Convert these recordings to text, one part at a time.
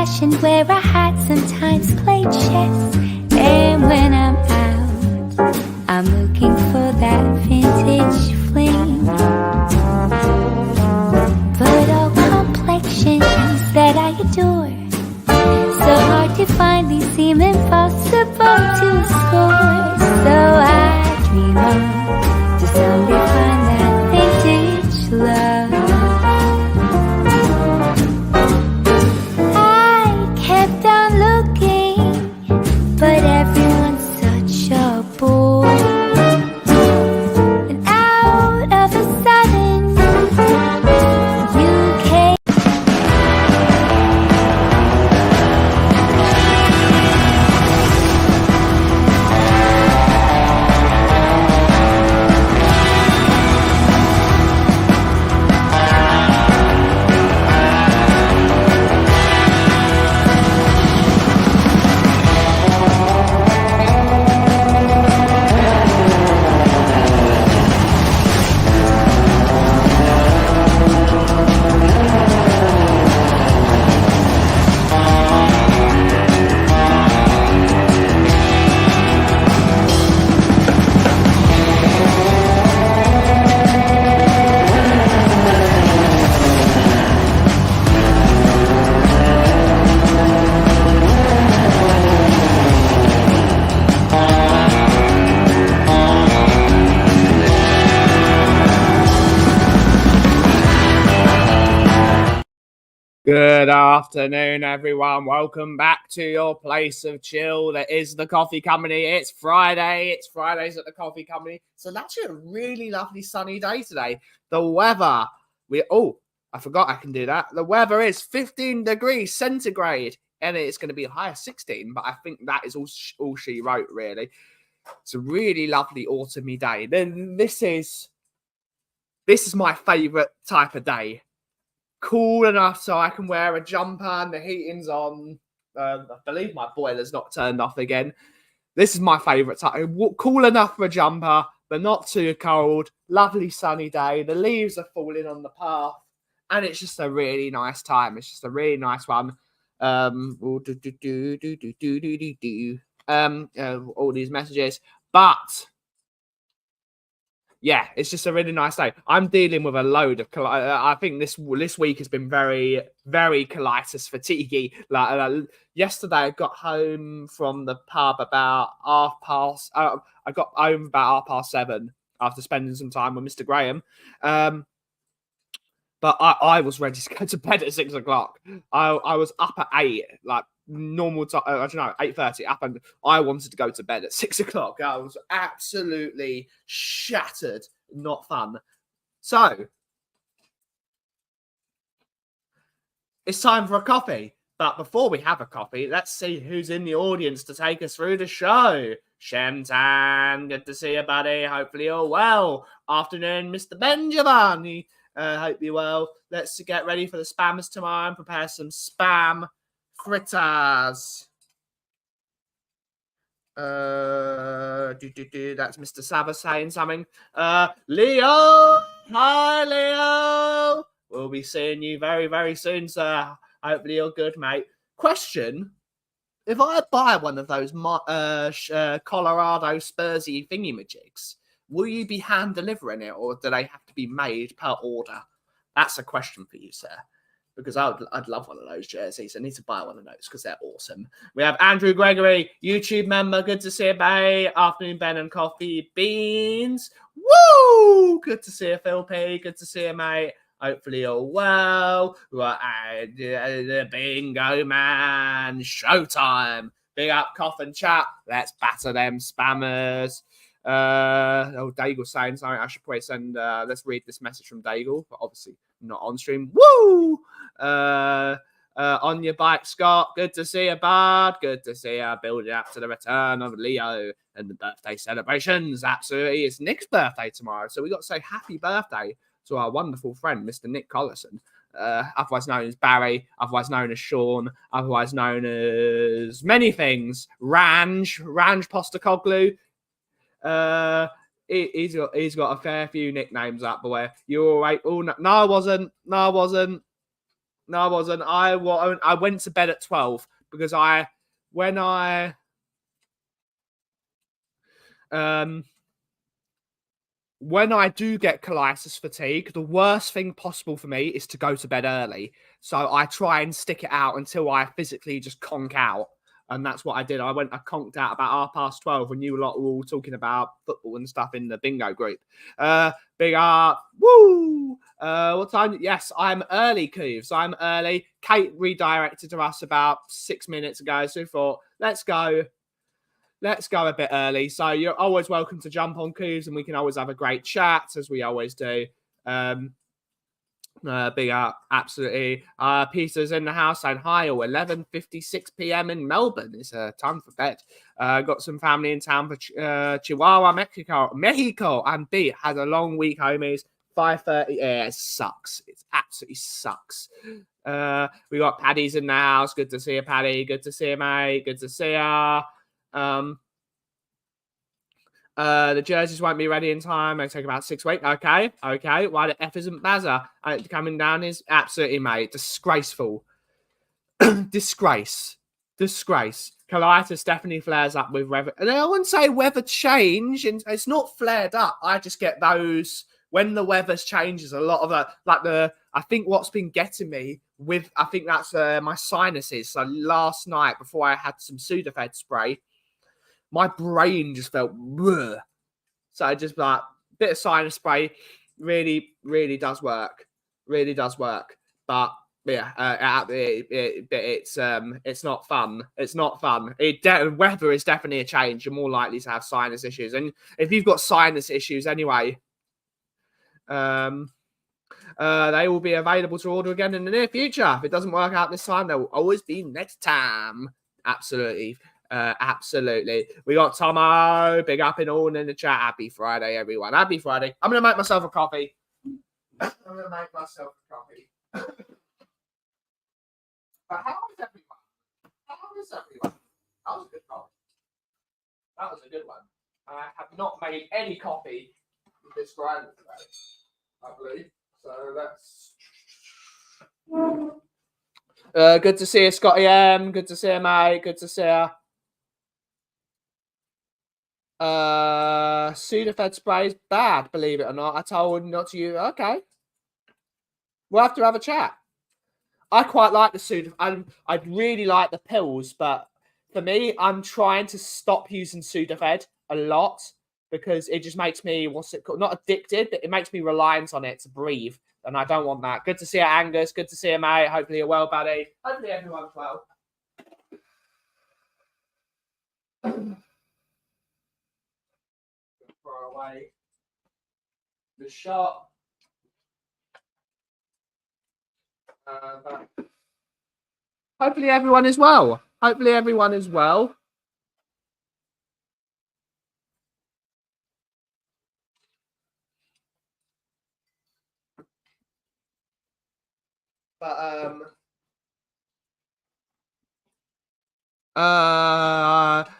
old-fashioned, wear a hat, sometimes play chess. And when I'm out, I'm looking for that vintage fling. But all complexions that I adore, so hard to find, these seem impossible to score. So I dream on to someday find that vintage love. I kept on looking, but everyone's such a bore. And out of a sudden, you came. Good afternoon, everyone. Welcome back to your place of chill. That is the Coffee Company. It's Friday. It's Fridays at the Coffee Company. So it's actually a really lovely sunny day today. The weather, I forgot I can do that. The weather is 15 degrees centigrade, and it's going to be a high of 16. But I think that is all she wrote, really. It's a really lovely autumny day. Then this is my favorite type of day. Cool enough so I can wear a jumper and the heating's on. I believe my boiler's not turned off again. This is my favourite time. Cool enough for a jumper, but not too cold. Lovely sunny day. The leaves are falling on the path. And it's just a really nice time. It's just a really nice one. All these messages. But yeah, it's just a really nice day. I'm dealing with a load of I think this week has been very, very colitis fatiguey. Yesterday, I got home from the pub about I got home about 7:30 after spending some time with Mr. Graham. But I was ready to go to bed at 6 o'clock. I was up at 8, like normal time. I don't know, 8:30 up, and I wanted to go to bed at 6 o'clock. I was absolutely shattered. Not fun. So it's time for a coffee. But before we have a coffee, let's see who's in the audience to take us through the show. Shemtan, good to see you, buddy. Hopefully you're well. Afternoon, Mr. Benjamin. Hope you're well. Let's get ready for the spammers tomorrow and prepare some spam fritters. That's Mr. Sava saying something. Leo! Hi, Leo! We'll be seeing you very, very soon, sir. Hopefully you're good, mate. Question. If I buy one of those Colorado Spursy thingy-majigs, will you be hand delivering it, or do they have to be made per order? That's a question for you, sir. Because I'd love one of those jerseys. I need to buy one of those because they're awesome. We have Andrew Gregory, YouTube member. Good to see you, Bay. Afternoon, Ben and Coffee Beans. Woo! Good to see you, Phil P. Good to see you, mate. Hopefully you're well. The bingo man. Showtime. Big up, Coffin Chat. Let's batter them spammers. Daigle saying something. I should probably send. Let's read this message from Daigle, but obviously not on stream. Woo! On your bike, Scott. Good to see you, bud. Good to see you building up to the return of Leo and the birthday celebrations. Absolutely, it's Nick's birthday tomorrow, so we got to say happy birthday to our wonderful friend, Mr. Nick Collison. Otherwise known as Barry, otherwise known as Sean, otherwise known as many things. Ranj Postacoglu. He's got a fair few nicknames up, boy. You all right? Oh, no, I wasn't. No, I wasn't. I went to bed at 12 because when I do get colitis fatigue, the worst thing possible for me is to go to bed early. So I try and stick it out until I physically just conk out. And that's what I did. I conked out about 12:30 when you lot were all talking about football and stuff in the bingo group. Big up. Woo! What time? Yes, I'm early, Cooves. I'm early. Kate redirected to us about 6 minutes ago. So we thought, let's go a bit early. So you're always welcome to jump on, Cooves, and we can always have a great chat, as we always do. Big up, absolutely. Peter's in the house saying hi. 11:56 p.m. in Melbourne. It's time for bed. Got some family in town for Chihuahua, Mexico, and B had a long week, homies. 5:30. Yeah, it sucks. It absolutely sucks. We got Paddy's in the house. Good to see you, Paddy. Good to see you, mate. Good to see you. The jerseys won't be ready in time. It'll take about 6 weeks. Okay. Why the F isn't Bazza coming down is absolutely, mate, disgraceful. Disgrace. Colitis definitely flares up with weather. And I wouldn't say weather change. And it's not flared up. I just get those when the weather changes. A lot of I think what's been getting me I think that's my sinuses. So last night before I had some Sudafed spray, my brain just felt bleh. So I just bit of sinus spray really, really does work. Really does work. But yeah, it's not fun. It's not fun. Weather is definitely a change. You're more likely to have sinus issues. And if you've got sinus issues anyway, they will be available to order again in the near future. If it doesn't work out this time, there will always be next time. Absolutely. Absolutely. We got Tomo, big up and all in the chat. Happy Friday, everyone. Happy Friday. I'm going to make myself a coffee. But how is everyone? That was a good coffee. That was a good one. I have not made any coffee with this grinder today, I believe. So let's... good to see you, Scotty M. Good to see you, mate. Good to see you. Sudafed spray is bad, believe it or not. I told not to use. Okay, we'll have to have a chat. I quite like the Sudafed. I'd really like the pills, but for me, I'm trying to stop using Sudafed a lot because it just makes me not addicted, but it makes me reliant on it to breathe, and I don't want that. Good to see you, Angus. Good to see you, mate. Hopefully you're well, buddy. Hopefully everyone's well. Throw away the shot. But hopefully everyone is well. Hopefully everyone is well. But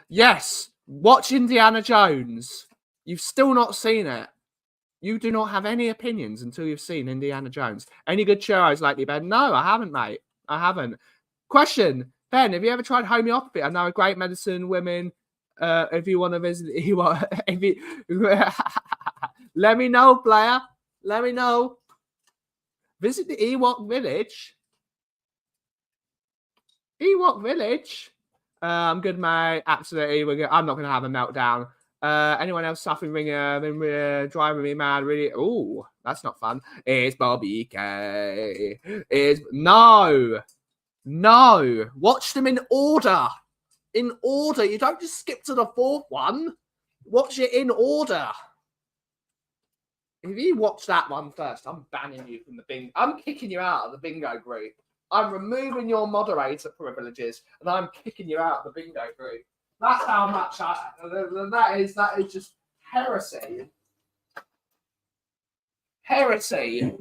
yes, watch Indiana Jones. You've still not seen it. You do not have any opinions until you've seen Indiana Jones. Any good churros lately, Ben? No, I haven't, mate. I haven't. Question, Ben, have you ever tried homeopathy? I know a great medicine, women. If you want to visit, let me know, player. Let me know. Visit the Ewok Village. Ewok Village. I'm good, mate. Absolutely. I'm not going to have a meltdown. Anyone else suffering driving me mad? Really? Oh, that's not fun. It's Bobby K. No. Watch them in order. In order. You don't just skip to the fourth one. Watch it in order. If you watch that one first, I'm banning you from the bingo. I'm kicking you out of the bingo group. I'm removing your moderator privileges, and I'm kicking you out of the bingo group. That's how much that is just heresy. Heresy.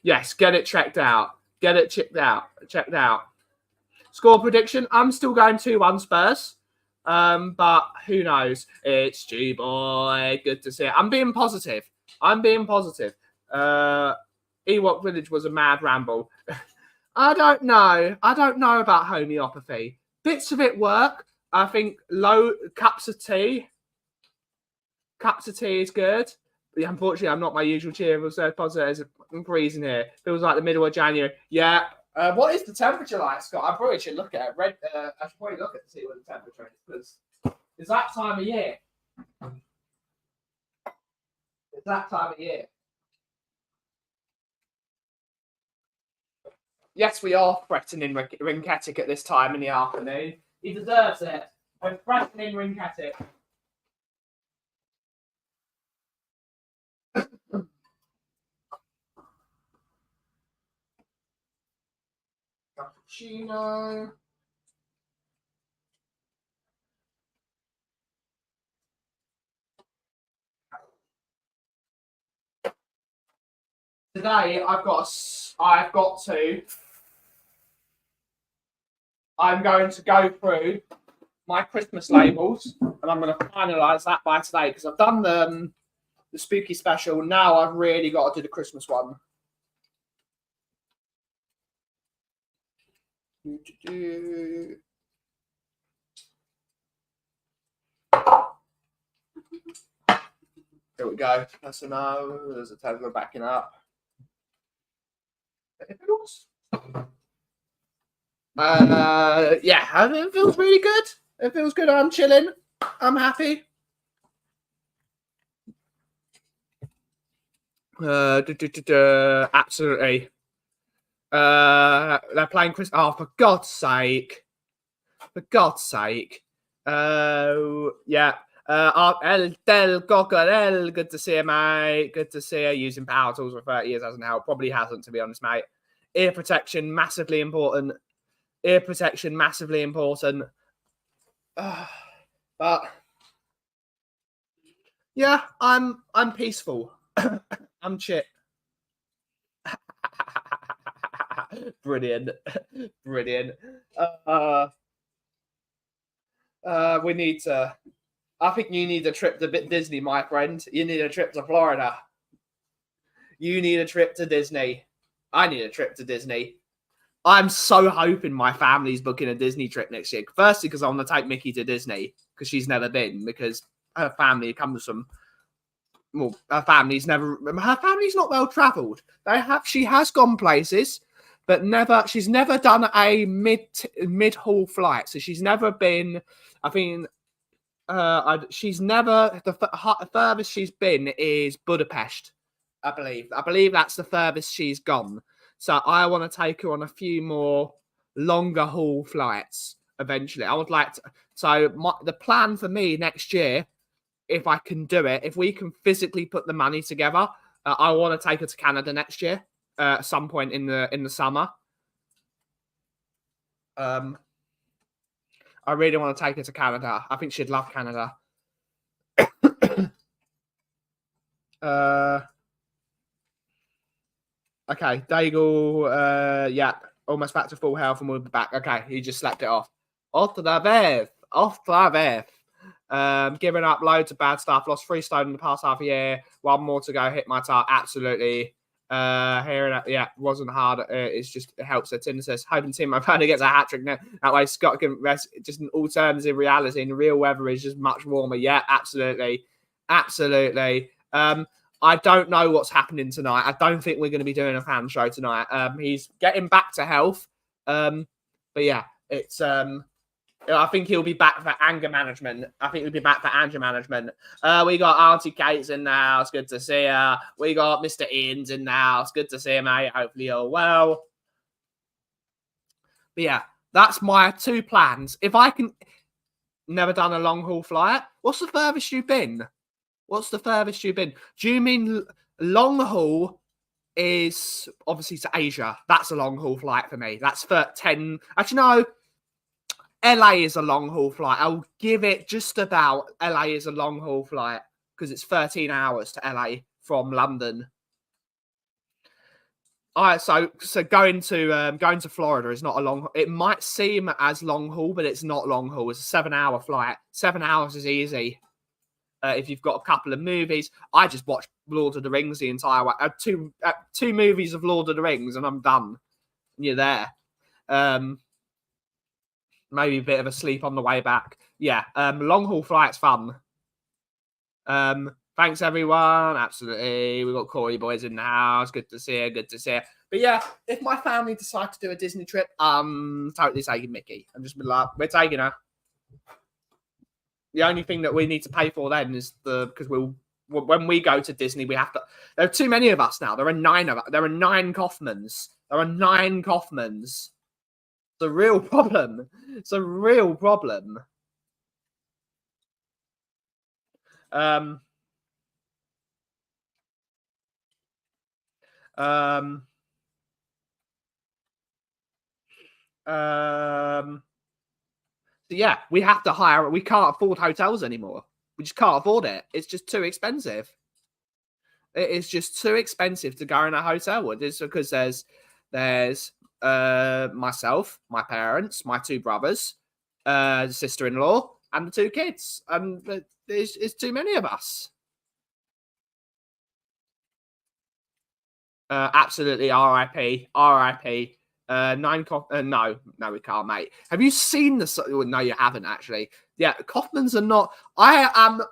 Yes, get it checked out. Checked out. Score prediction. I'm still going 2-1 Spurs. But who knows? It's G-Boy. Good to see it. I'm being positive. I'm being positive. Ewok Village was a mad ramble. I don't know. I don't know about homeopathy. Bits of it work. I think low cups of tea. Cups of tea is good. But unfortunately, I'm not my usual cheerful. So positive. I'm freezing here. Feels like the middle of January. Yeah. What is the temperature like, Scott? I probably should look at it. I should probably look at to see what the temperature is, because it's that time of year. It's that time of year. Yes, we are threatening Rinketic at this time in the afternoon. He deserves it. I'm threatening Rinketic. Cappuccino. Today I'm going to go through my Christmas labels, and I'm going to finalise that by today, because I've done the spooky special. Now I've really got to do the Christmas one. Here we go. That's a no. There's a Tesla backing up. Yeah, it feels really good. It feels good. I'm chilling. I'm happy. Absolutely. They're playing Chris. Oh, for God's sake! For God's sake! Yeah. El Del Cocorel, good to see you, mate. Good to see you. Using power tools for 30 years hasn't helped. Probably hasn't, to be honest, mate. Ear protection, massively important. Ear protection, massively important. But yeah, I'm peaceful. I'm chit. Brilliant. Brilliant. We need to. I think you need a trip to Disney, my friend. You need a trip to Florida. You need a trip to Disney. I need a trip to Disney. I'm so hoping my family's booking a Disney trip next year. Firstly, because I want to take Mickey to Disney, because she's never been, because her family comes from, well, her family's not well travelled. She has gone places, but she's never done a mid-haul flight. So she's never been, she's never, the furthest she's been is Budapest, I believe. I believe that's the furthest she's gone. So I want to take her on a few more longer haul flights eventually. I would like to. So the plan for me next year, if I can do it, if we can physically put the money together, I want to take her to Canada next year, at some point in the summer. I really want to take her to Canada. I think she'd love Canada. Okay, Daigle, yeah, almost back to full health, and we'll be back. Okay, he just slapped it off. Otra vez. Giving up loads of bad stuff. Lost 3 stone in the past half a year. 1 more to go. Hit my target. Absolutely. Hearing that, yeah, wasn't hard. It helps. Tinder says, hoping Tim O'Banner gets a hat trick now. That way, Scott can rest. Just in all terms, in reality, in the real weather is just much warmer. Yeah, absolutely. Absolutely. I don't know what's happening tonight. I don't think we're going to be doing a fan show tonight. He's getting back to health. But yeah, it's I think he'll be back for anger management. We got Auntie Kate's in the house. Good to see her. We got Mr. Ian's in the house. Good to see him, mate. Hopefully you're well. But yeah, that's my 2 plans. If I can... Never done a long haul flight. What's the furthest you've been? Do you mean long haul is obviously to Asia? That's a long haul flight for me. That's for 10. Actually, no. LA is a long haul flight. I'll give it just about. LA is a long haul flight because it's 13 hours to LA from London. All right, so going to Florida is not a long. It might seem as long haul, but it's not long haul. It's a 7-hour flight. 7 hours is easy. if you've got a couple of movies. I just watched Lord of the Rings the entire way. Two movies of Lord of the Rings, and I'm done. And you're there. Maybe a bit of a sleep on the way back. Yeah, long haul flight's fun. Thanks, everyone. Absolutely. We've got Corey boys in the house. Good to see you. Good to see you. But yeah, if my family decide to do a Disney trip, I'm totally taking Mickey. I'm just like, we're taking her. The only thing that we need to pay for then is because when we go to Disney, we have to. There are too many of us now. There are 9 of us. There are 9 Kaufmans. There are 9 Kaufmans. It's a real problem. It's a real problem. So yeah, we have to hire. We can't afford hotels anymore. We just can't afford it. It's just too expensive. It is just too expensive to go in a hotel. It's because there's myself, my parents, my 2 brothers, sister-in-law, and the 2 kids, and it's too many of us. Absolutely, RIP. No, we can't, mate. Have you seen the? Well, no, you haven't actually. Yeah, Kaufmans are not. I am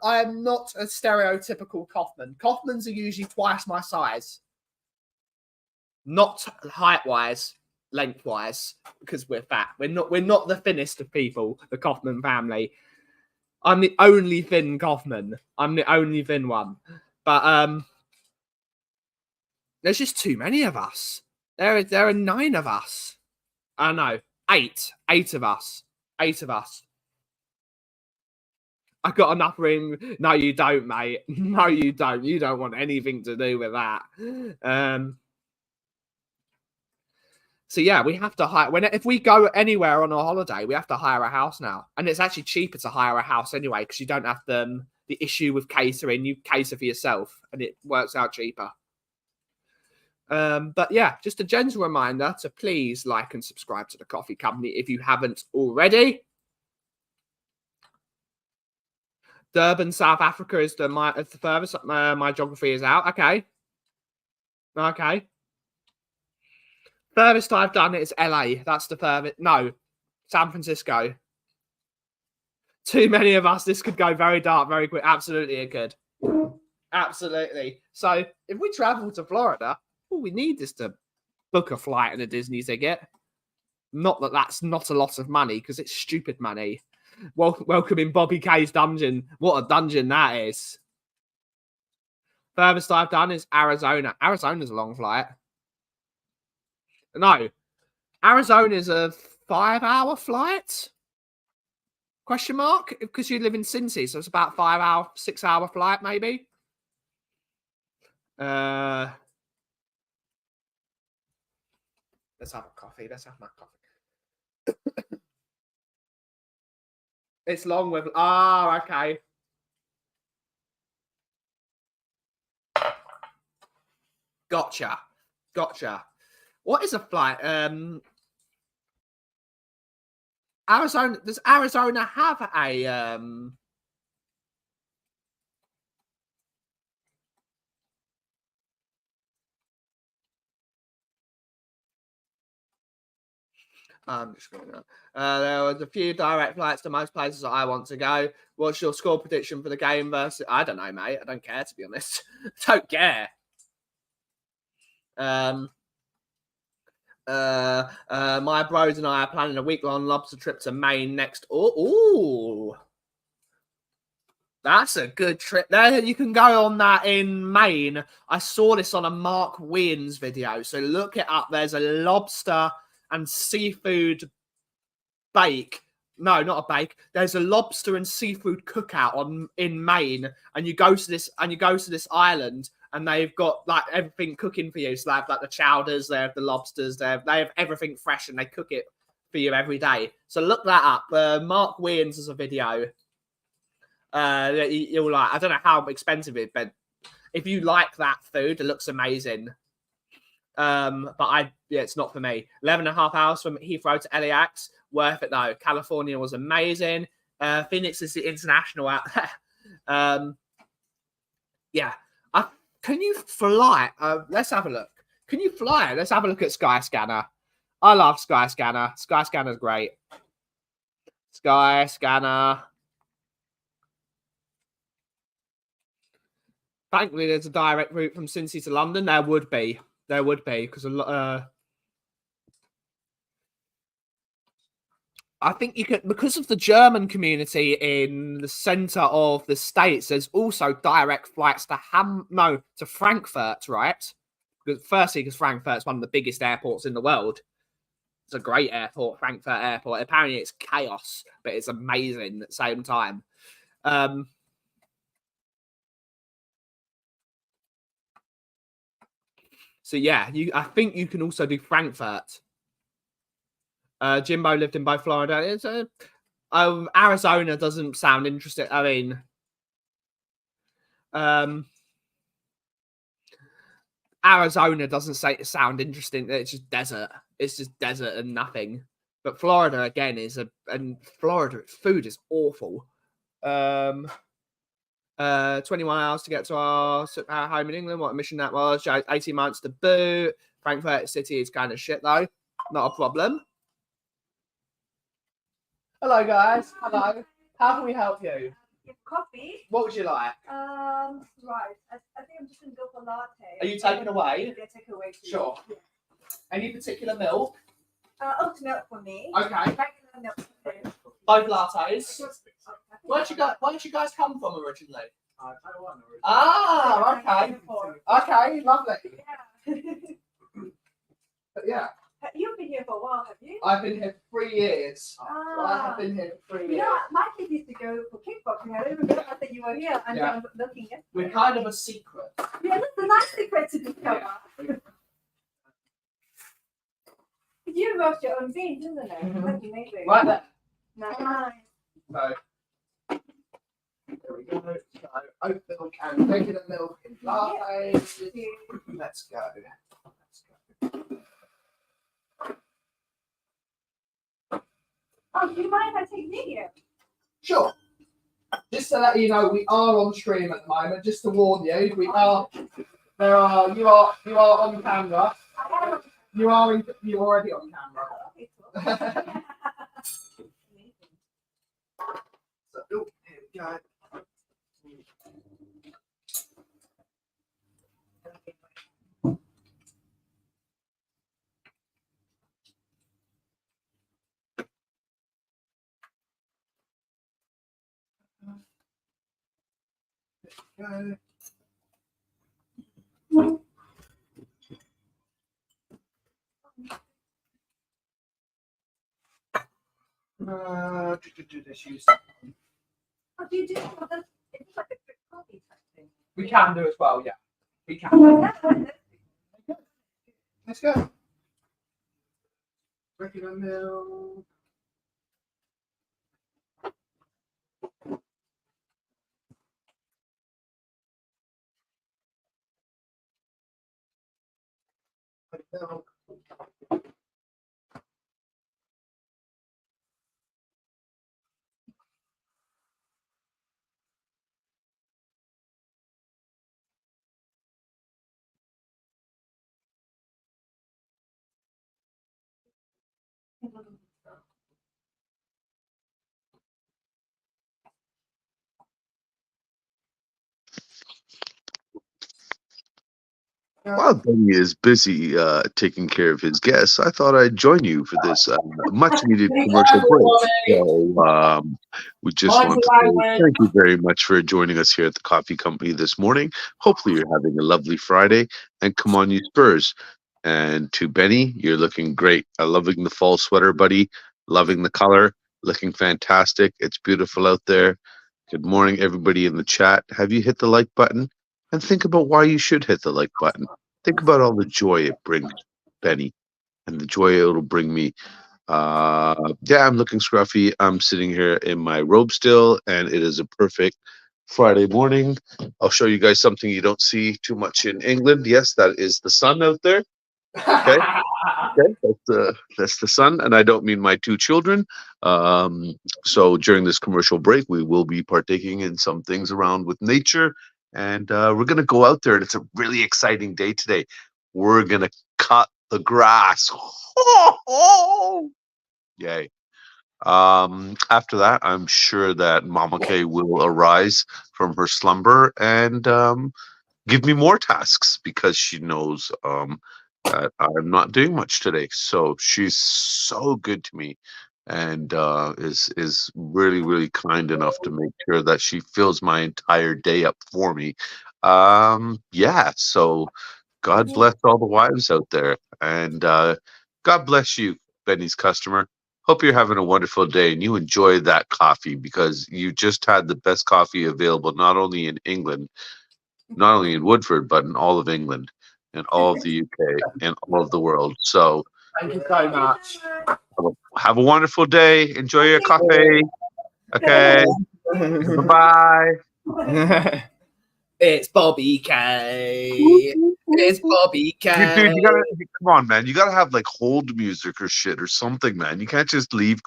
not a stereotypical Kaufman. Kaufmans are usually twice my size, not height-wise, length-wise, because we're fat. We're not the thinnest of people. The Kaufman family. I'm the only thin Kaufman. I'm the only thin one. But there's just too many of us. There are 9 of us. I know. 8 of us. 8 of us. I got enough room. No, you don't, mate. No, you don't. You don't want anything to do with that. So yeah, we have to hire. If we go anywhere on a holiday, we have to hire a house now, and it's actually cheaper to hire a house anyway because you don't have the issue with catering. You cater for yourself, and it works out cheaper. But yeah, just a gentle reminder to please like and subscribe to the Coffee Company if you haven't already. Durban, South Africa is the furthest my geography is out. Okay. Furthest I've done is LA. That's the furthest. No, San Francisco. Too many of us. This could go very dark very quick. Absolutely, it could. Absolutely. So if we travel to Florida, all we need is to book a flight and a Disney ticket. Not that that's not a lot of money because it's stupid money. Welcome in Bobby K's dungeon. What a dungeon that is. Furthest I've done is Arizona. Arizona's a long flight. No. Arizona's a 5-hour flight? Question mark? Because you live in Cincy, so it's about 5-hour, 6-hour flight, maybe. Let's have a coffee. Let's have my coffee. It's long with. Oh, okay. Gotcha. What is a flight? Arizona. Does Arizona have a I'm just going to. There was a few direct flights to most places that I want to go. What's your score prediction for the game versus? I don't know, mate. I don't care, to be honest. I don't care. My bros and I are planning a week-long lobster trip to Maine next. Ooh. That's a good trip. There, you can go on that in Maine. I saw this on a Mark Wins video, so look it up. There's a lobster and seafood bake. No, not a bake. There's a lobster and seafood cookout in Maine, and you go to this island, and they've got like everything cooking for you. So they have like the chowders, they have the lobsters, they have everything fresh, and they cook it for you every day. So look that up. Mark Wins is a video. You'll like. I don't know how expensive it is, but if you like that food, it looks amazing. But it's not for me. 11.5 hours from Heathrow to LAX. Worth it though. California was amazing. Phoenix is the international out. Yeah. Can you fly? Let's have a look. Can you fly? Let's have a look at Skyscanner. I love Skyscanner. Skyscanner's great. Skyscanner. Thankfully, there's a direct route from Cincy to London. There would be. There would be, because I think you can, because of the German community in the center of the States, there's also direct flights to Frankfurt, right? Firstly, because Frankfurt's one of the biggest airports in the world. It's a great airport, Frankfurt Airport. Apparently it's chaos, but it's amazing at the same time. So yeah, I think you can also do Frankfurt. Jimbo lived in both Florida. Arizona doesn't sound interesting. I mean, Arizona doesn't sound interesting. It's just desert. It's just desert and nothing. But Florida again and Florida food is awful. 21 hours to get to our home in England. What a mission that was. 18 months to boot. Frankfurt City is kind of shit though. Not a problem. Hello guys. Hello. How can we help you? Coffee. What would you like? Right. I think I'm just gonna go for latte. Are you taking away? Yeah, take away. Please. Sure. Yeah. Any particular milk? Oat milk for me. Okay. Regular milk for you. Both lattes. Where'd you guys come from originally? Taiwan originally. Ah, okay. Okay, lovely. Yeah. But yeah, You've been here for a while, have you? I've been here 3 years. Ah. I have been here for 3 You years. know, my kids used to go for kickboxing. I didn't realize that you were here until Yeah. I'm looking at. We're kind of a secret. Yeah, that's a nice secret to discover. You roast your own beans, isn't it? Mhm. That's amazing. Right there. Nice. So, there we go. So, oat milk and regular milk in lattes. Let's go. Oh, do you mind if I take video? Sure. Just to let you know, we are on stream at the moment. Just to warn you, we are. You are on camera. You're already on camera. Okay, cool. So, oh, here we go. Go. This use. What do you do? Well, that's, it's like a quick coffee type thing. We can do as well, yeah. We can. Let's go. Regular milk. Milk. While Benny is busy taking care of his guests, I thought I'd join you for this much-needed commercial break. So we just want to say thank you very much for joining us here at the Coffee Company this morning. Hopefully you're having a lovely Friday, and come on, you Spurs. And to Benny, you're looking great. I'm loving the fall sweater, buddy. Loving the color. Looking fantastic. It's beautiful out there. Good morning, everybody in the chat. Have you hit the like button? And think about why you should hit the like button. Think about all the joy it brings Benny and the joy it'll bring me. Yeah, I'm looking scruffy. I'm sitting here in my robe still, and it is a perfect Friday morning. I'll show you guys something you don't see too much in England. Yes, that is the sun out there. Okay. Okay, that's the son, and I don't mean my two children. So during this commercial break, we will be partaking in some things around with nature, and we're gonna go out there. And it's a really exciting day today. We're gonna cut the grass. Yay! After that, I'm sure that Mama Kay will arise from her slumber and give me more tasks because she knows that I'm not doing much today. So she's so good to me and is really, really kind enough to make sure that she fills my entire day up for me. Yeah, so God bless all the wives out there. And God bless you, Benny's customer. Hope you're having a wonderful day and you enjoy that coffee because you just had the best coffee available, not only in England, not only in Woodford, but in all of England and all of the UK and all of the world. So Thank you so much. have a wonderful day. Enjoy your coffee. Okay. Bye-bye. It's Bobby K. It's Bobby K. Dude, you gotta come on, man. You gotta have like hold music or shit or something, man. You can't just leave.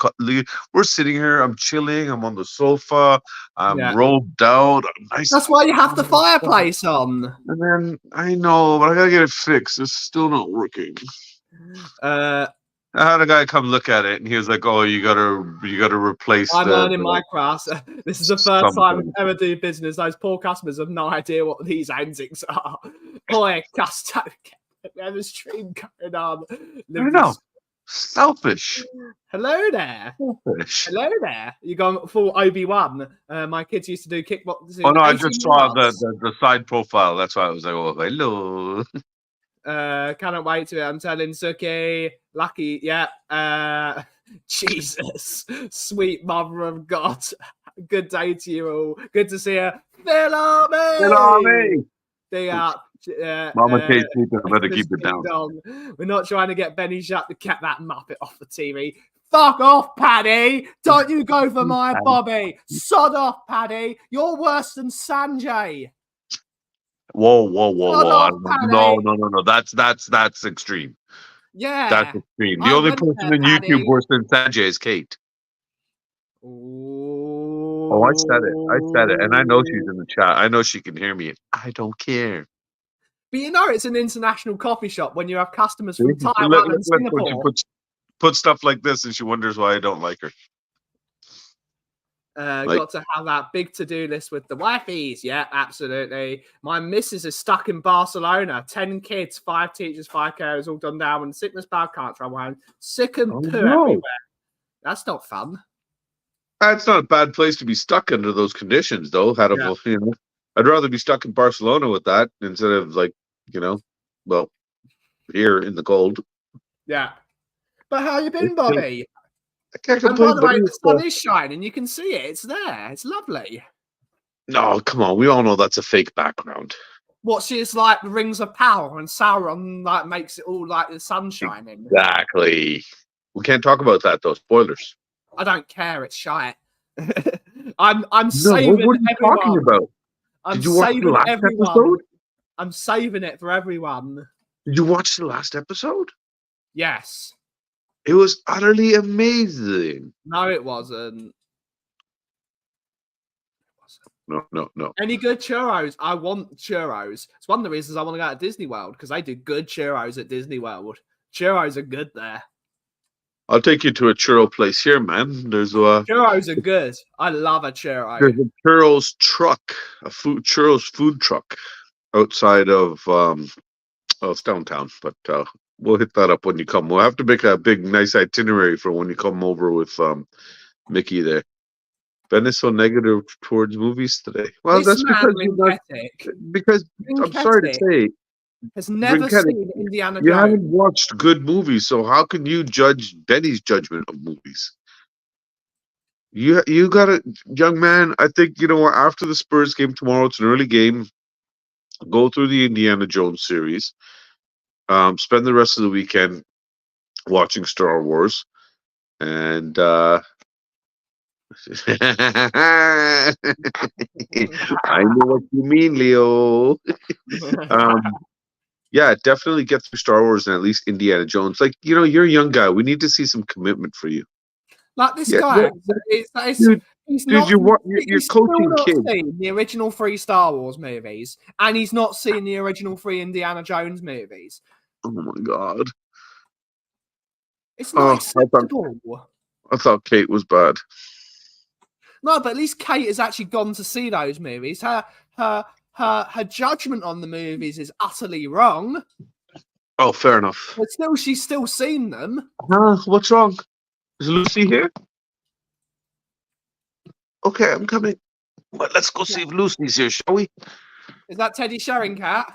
We're sitting here. I'm chilling. I'm on the sofa. I'm Yeah. rolled out. I'm nice. That's why you have the fireplace on. And then I know, but I gotta get it fixed. It's still not working. I had a guy come look at it, and he was like, "Oh, you gotta replace." I'm learning my class. This is the first time something. I ever do business. Those poor customers have no idea what these antics are. Boy, customer, we have a stream going on. I know. Selfish. Hello there. Selfish. Hello there. You gone full Obi-Wan? My kids used to do kickboxing. Oh no, I just saw the side profile. That's why I was like, "Oh, hello." Cannot wait to it. I'm telling Suki, Lucky, yeah. Jesus, sweet mother of God. Good day to you all. Good to see you. Phil Army. Mama K's sleeping. I better keep it down. We're not trying to get Benny Shut to get that muppet off the TV. Fuck off, Paddy. Don't you go for my Bobby. Sod off, Paddy. You're worse than Sanjay. Whoa. No. That's extreme. Yeah. That's extreme. The only person in YouTube worse than Sanjay is Kate. Ooh. Oh, I said it. And I know she's in the chat. I know she can hear me. I don't care. But you know it's an international coffee shop when you have customers from Taiwan and Singapore. She put stuff like this and she wonders why I don't like her. Got to have that big to-do list with the wifeys. Yeah, absolutely. My missus is stuck in Barcelona. 10 kids, 5 teachers, 5 carers, all done down. And sickness bad, can't travel home. Sick and poo everywhere. That's not fun. It's not a bad place to be stuck under those conditions, though. I'd rather be stuck in Barcelona with that instead of here in the cold. Yeah. But how you been, Bobby? I can't And complain. by the way, the sun is shining. You can see it. It's there. It's lovely. No, come on. We all know that's a fake background. What, it's like the rings of power and Sauron like makes it all like the sun shining. Exactly. We can't talk about that, though. Spoilers. I don't care. It's shite. I'm saving what are you everyone. talking about? Did you watch the last episode? I'm saving it for everyone. Did you watch the last episode? Yes. It was utterly amazing. No, it wasn't. No. Any good churros? I want churros. It's one of the reasons I want to go to Disney World because they do good churros at Disney World. Churros are good there. I'll take you to a churro place here, man. Churros are good. I love a churro. There's a churros truck, churros food truck outside of it's downtown, but we'll hit that up when you come. We'll have to make a big, nice itinerary for when you come over with Mickey there. Ben is so negative towards movies today. Well, that's because I'm sorry to say, has never seen Indiana Jones. You haven't watched good movies, so how can you judge Benny's judgment of movies? You got to, young man. I think after the Spurs game tomorrow, it's an early game. Go through the Indiana Jones series. Spend the rest of the weekend watching Star Wars, and I know what you mean, Leo. Yeah, definitely get through Star Wars and at least Indiana Jones. Like, you're a young guy. We need to see some commitment for you. Like this Yeah, guy, dude, he's dude, not. you're He's still coaching not kids. seen the original 3 Star Wars movies, and he's not seen the original 3 Indiana Jones movies. Oh my god. It's not Oh, acceptable. I thought Kate was bad. No, but at least Kate has actually gone to see those movies. Her judgment on the movies is utterly wrong. Oh, fair enough. But still, she's still seen them. What's wrong? Is Lucy here? Okay, I'm coming. Well, let's go see if Lucy's here, shall we? Is that Teddy Sherringcat?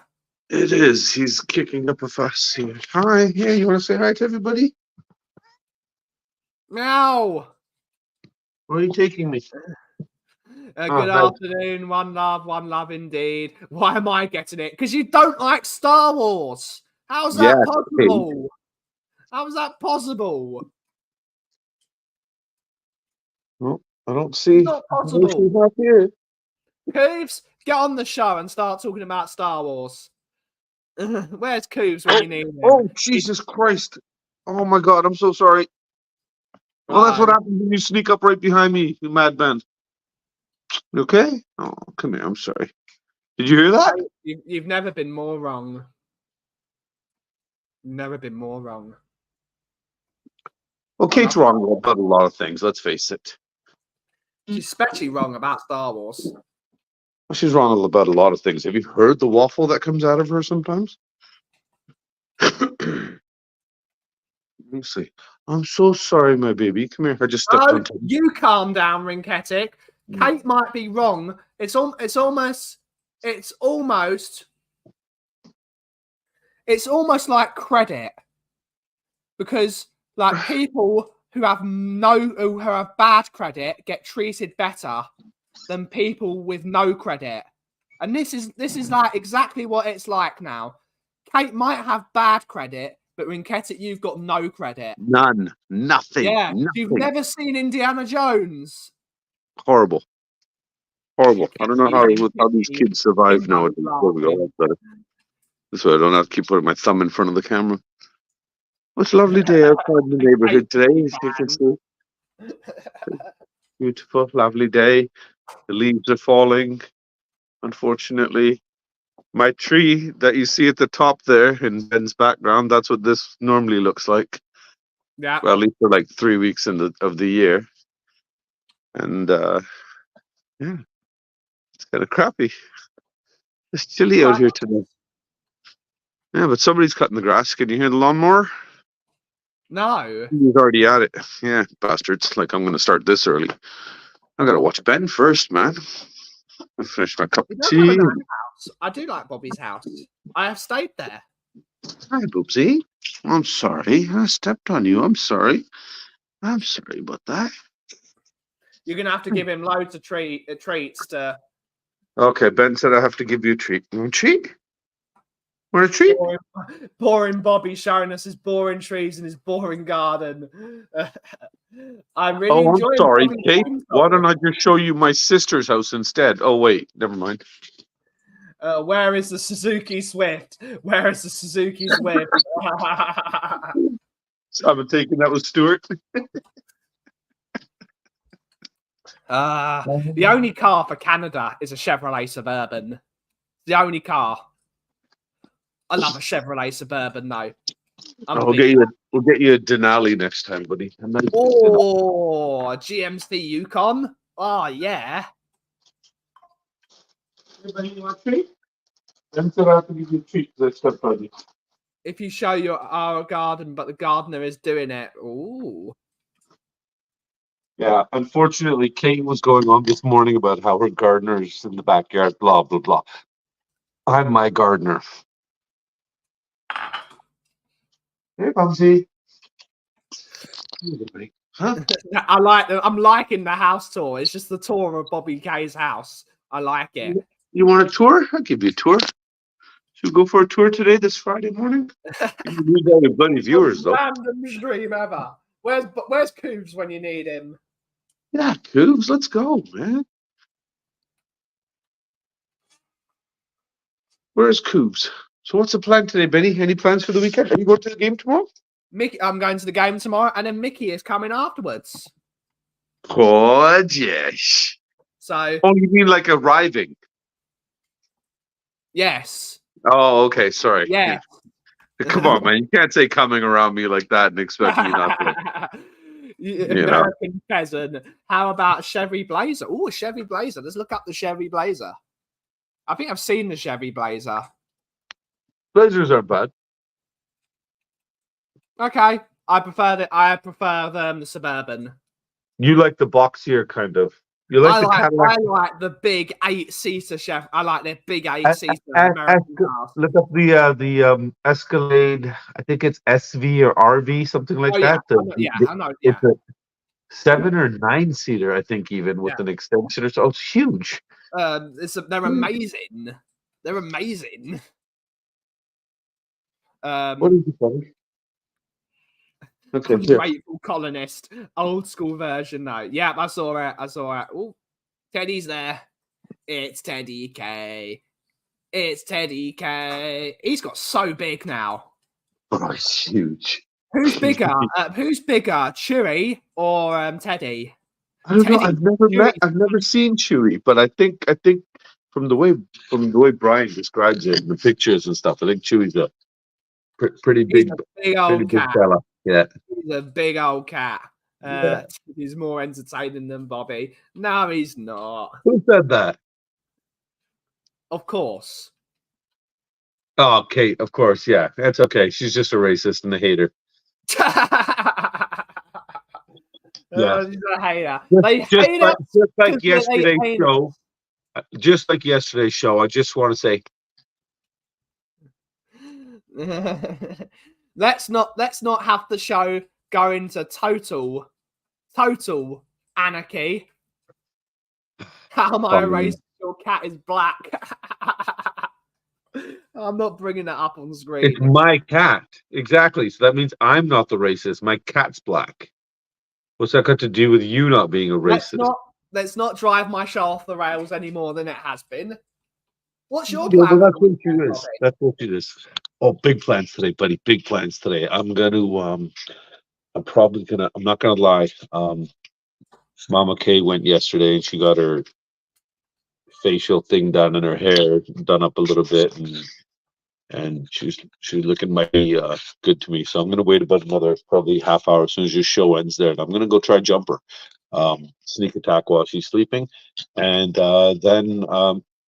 It is. He's kicking up a fuss here. Hi. Yeah, you want to say hi to everybody? Meow. Where are you taking me? Good afternoon, one love indeed. Why am I getting it? Because you don't like Star Wars. How's that possible? How is that possible? Well, I don't see. It's not possible. She's not here. Cooves, get on the show and start talking about Star Wars. Where's Cooves when you need him? Oh, Jesus Christ. Oh, my God. I'm so sorry. Well, that's what happens when you sneak up right behind me, you madman. You okay? Oh, come here. I'm sorry. Did you hear that? You've never been more wrong. Never been more wrong. Well, Kate's wrong about a lot of things, let's face it. She's especially wrong about Star Wars. Well, she's wrong about a lot of things. Have you heard the waffle that comes out of her sometimes? Let me see. I'm so sorry, my baby. Come here. I just stepped on top. You calm down, Rinketic. Kate might be wrong. It's almost like credit, because like people who have bad credit get treated better than people with no credit, and this is like exactly what it's like now. Kate might have bad credit, but Rinketic, you've got no credit. None. Nothing. Yeah, nothing. you've never seen Indiana Jones. Horrible. I don't know how these kids survive nowadays. There we go. This way I don't have to keep putting my thumb in front of the camera. It's a lovely day outside in the neighborhood today, as you can see. Beautiful, lovely day. The leaves are falling. Unfortunately, my tree that you see at the top there in Ben's background, that's what this normally looks like. Yeah. Well, at least for like 3 weeks of the year. And yeah, it's kind of crappy. It's chilly out here today. Yeah, but somebody's cutting the grass. Can you hear the lawnmower? No. He's already at it. Yeah, bastards. Like, I'm going to start this early. I got to watch Ben first, man. I finished my cup of tea. I do like Bobby's house. I have stayed there. Hi, Boopsy. I'm sorry. I stepped on you. I'm sorry. I'm sorry about that. You're going to have to give him loads of treats to... Okay, Ben said I have to give you a treat. You want a treat? Want a treat? Boring Bobby showing us his boring trees and his boring garden. I'm sorry, Kate. Why don't I just show you my sister's house instead? Oh, wait. Never mind. Where is the Suzuki Swift? Where is the Suzuki Swift? I'm taking that with Stuart. The only car for Canada is a Chevrolet Suburban. The only car. I love a Chevrolet Suburban, though. We'll get you a Denali next time, buddy. A GMC Yukon. Oh, yeah. Anybody want a treat? Ben said I have to give you a treat because I stepped on you. If you show our garden, but the gardener is doing it. Ooh. Yeah, unfortunately, Kate was going on this morning about how her gardener's in the backyard, blah, blah, blah. I'm my gardener. Hey, Bumsy. Huh? I'm liking the house tour. It's just the tour of Bobby K's house. I like it. You want a tour? I'll give you a tour. Should we go for a tour today, this Friday morning? You need all your bloody viewers, though. Random dream ever. Where's Cooves when you need him? Yeah, Cooves, let's go, man. Where's Cooves? So what's the plan today, Benny? Any plans for the weekend? Are you going to the game tomorrow? Mickey, I'm going to the game tomorrow, and then Mickey is coming afterwards. Gorgeous. So Oh, you mean like arriving? yes, Oh, okay. Sorry. yeah. Come on, man. You can't say coming around me like that and expect me not to. American peasant. How about Chevy Blazer? Oh, a Chevy Blazer. Let's look up the Chevy Blazer. I think I've seen the Chevy Blazer. Blazers aren't bad. Okay, I prefer the Suburban. You like the boxier kind of. You like the Cadillac. I like the big 8-seater chef. I like their big 8-seater Es- American cars. Look up the Escalade. I think it's SV or RV, something like Oh yeah, that. I know. Yeah, It's a 7 or 9-seater, I think, even with Yeah. an extension or so. It's huge. they're amazing. They're amazing. What is it, buddy? Okay, here. Grateful Colonist, old school version though. Yeah, I saw it. Oh, Teddy's there. It's Teddy K. It's Teddy K. He's got so big now. Oh, it's huge. Who's bigger? Chewy or Teddy? I don't know. Teddy. I've never seen Chewy, but I think from the way Brian describes it in the pictures and stuff, I think Chewy's a pretty He's big, a big old pretty big cat. fella. Yeah. He's a big old cat. Yeah. He's more entertaining than Bobby. No, he's not. Who said that? Of course. Oh, Kate, of course. Yeah, that's okay. She's just a racist and a hater. Yeah. He's a hater. Just They hate us. like 'cause they yesterday's hate show. Just like yesterday's show, I just want to say, let's not have the show go into total anarchy. How am I Fine. racist? Your cat is black. I'm not bringing that up on screen. it's my cat. Exactly. So that means I'm not the racist. My cat's black. What's that got to do with you not being a racist? Let's not drive my show off the rails any more than it has been. What's your Yeah, plan? well, that's for what the she weekend, is. Bobby? That's what she is. Oh, big plans today, buddy. Big plans today. I'm not gonna lie. Mama Kay went yesterday and she got her facial thing done and her hair done up a little bit and she's looking mighty good to me. So I'm gonna wait about another probably half hour as soon as your show ends there. And I'm gonna go try jumper. Sneak attack while she's sleeping. And then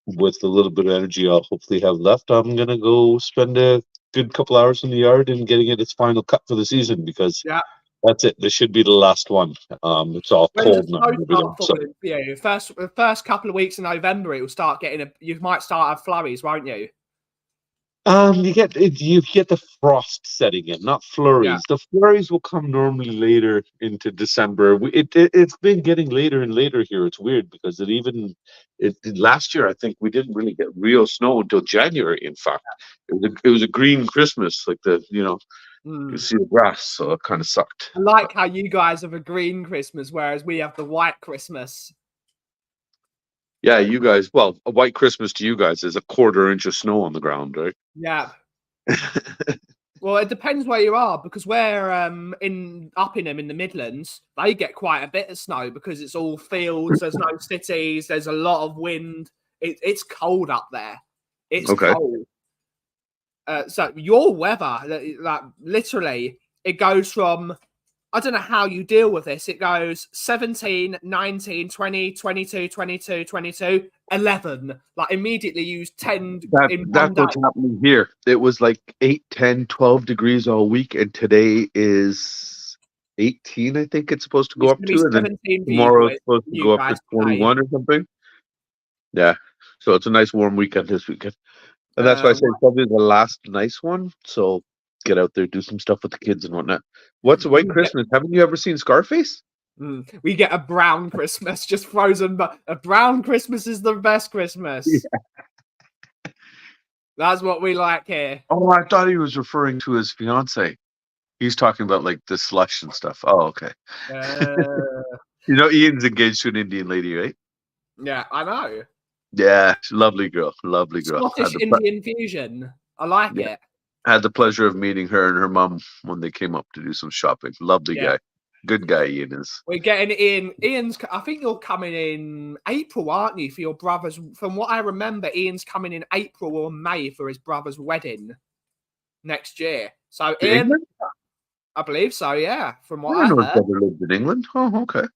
with the little bit of energy I'll hopefully have left, I'm gonna go spend a good couple hours in the yard and getting it its final cut for the season because Yeah. that's it. This should be the last one. It's all When cold the now. snow and everything, starts so- falling for you, the first couple of weeks in November, it will start getting you might start have flurries, won't you? You get the frost setting in, not flurries. Yeah. The flurries will come normally later into December. It's been getting later and later here. It's weird because last year I think we didn't really get real snow until January. In fact, it was a green Christmas, like you Mm. see the grass, so it kind of sucked. I like how you guys have a green Christmas, whereas we have the white Christmas. Yeah, you guys. Well, a white Christmas to you guys is a 1/4 inch of snow on the ground, right? Yeah. Well, it depends where you are because we're in Uppingham in the Midlands. They get quite a bit of snow because it's all fields. There's no cities. There's a lot of wind. It's cold up there. It's Okay. cold. So your weather, like literally, it goes from. I don't know how you deal with this. It goes 17, 19, 20, 22, 22, 22, 11. Like immediately use 10 in That's one day. what's happening here. It was like 8, 10, 12 degrees all week, and today is 18, I think it's supposed to go It's up gonna be to, and then 17 tomorrow people, it's supposed to you go up guys to 21 or something. Yeah, so it's a nice warm weekend this weekend. And that's why I say it's probably the last nice one. So get out there, do some stuff with the kids and whatnot. What's a white Christmas? Haven't you ever seen Scarface? We get a brown Christmas, just frozen. But a brown Christmas is the best Christmas. Yeah. That's what we like here. Oh, I thought he was referring to his fiance. He's talking about like the slush and stuff. Oh, okay. You know, Ian's engaged to an Indian lady, right? Yeah, I know. Yeah, lovely girl, lovely girl. Scottish Had the ple- Indian fusion. I like Yeah. it. I had the pleasure of meeting her and her mom when they came up to do some shopping. Lovely Yeah. guy. Good guy, Ian is. We're getting Ian. I think you're coming in April, aren't you, for your brother's? From what I remember, Ian's coming in April or May for his brother's wedding next year. So, To Ian, England? I believe so, yeah, from I what didn't know I his heard. brother lived in England. Oh, okay.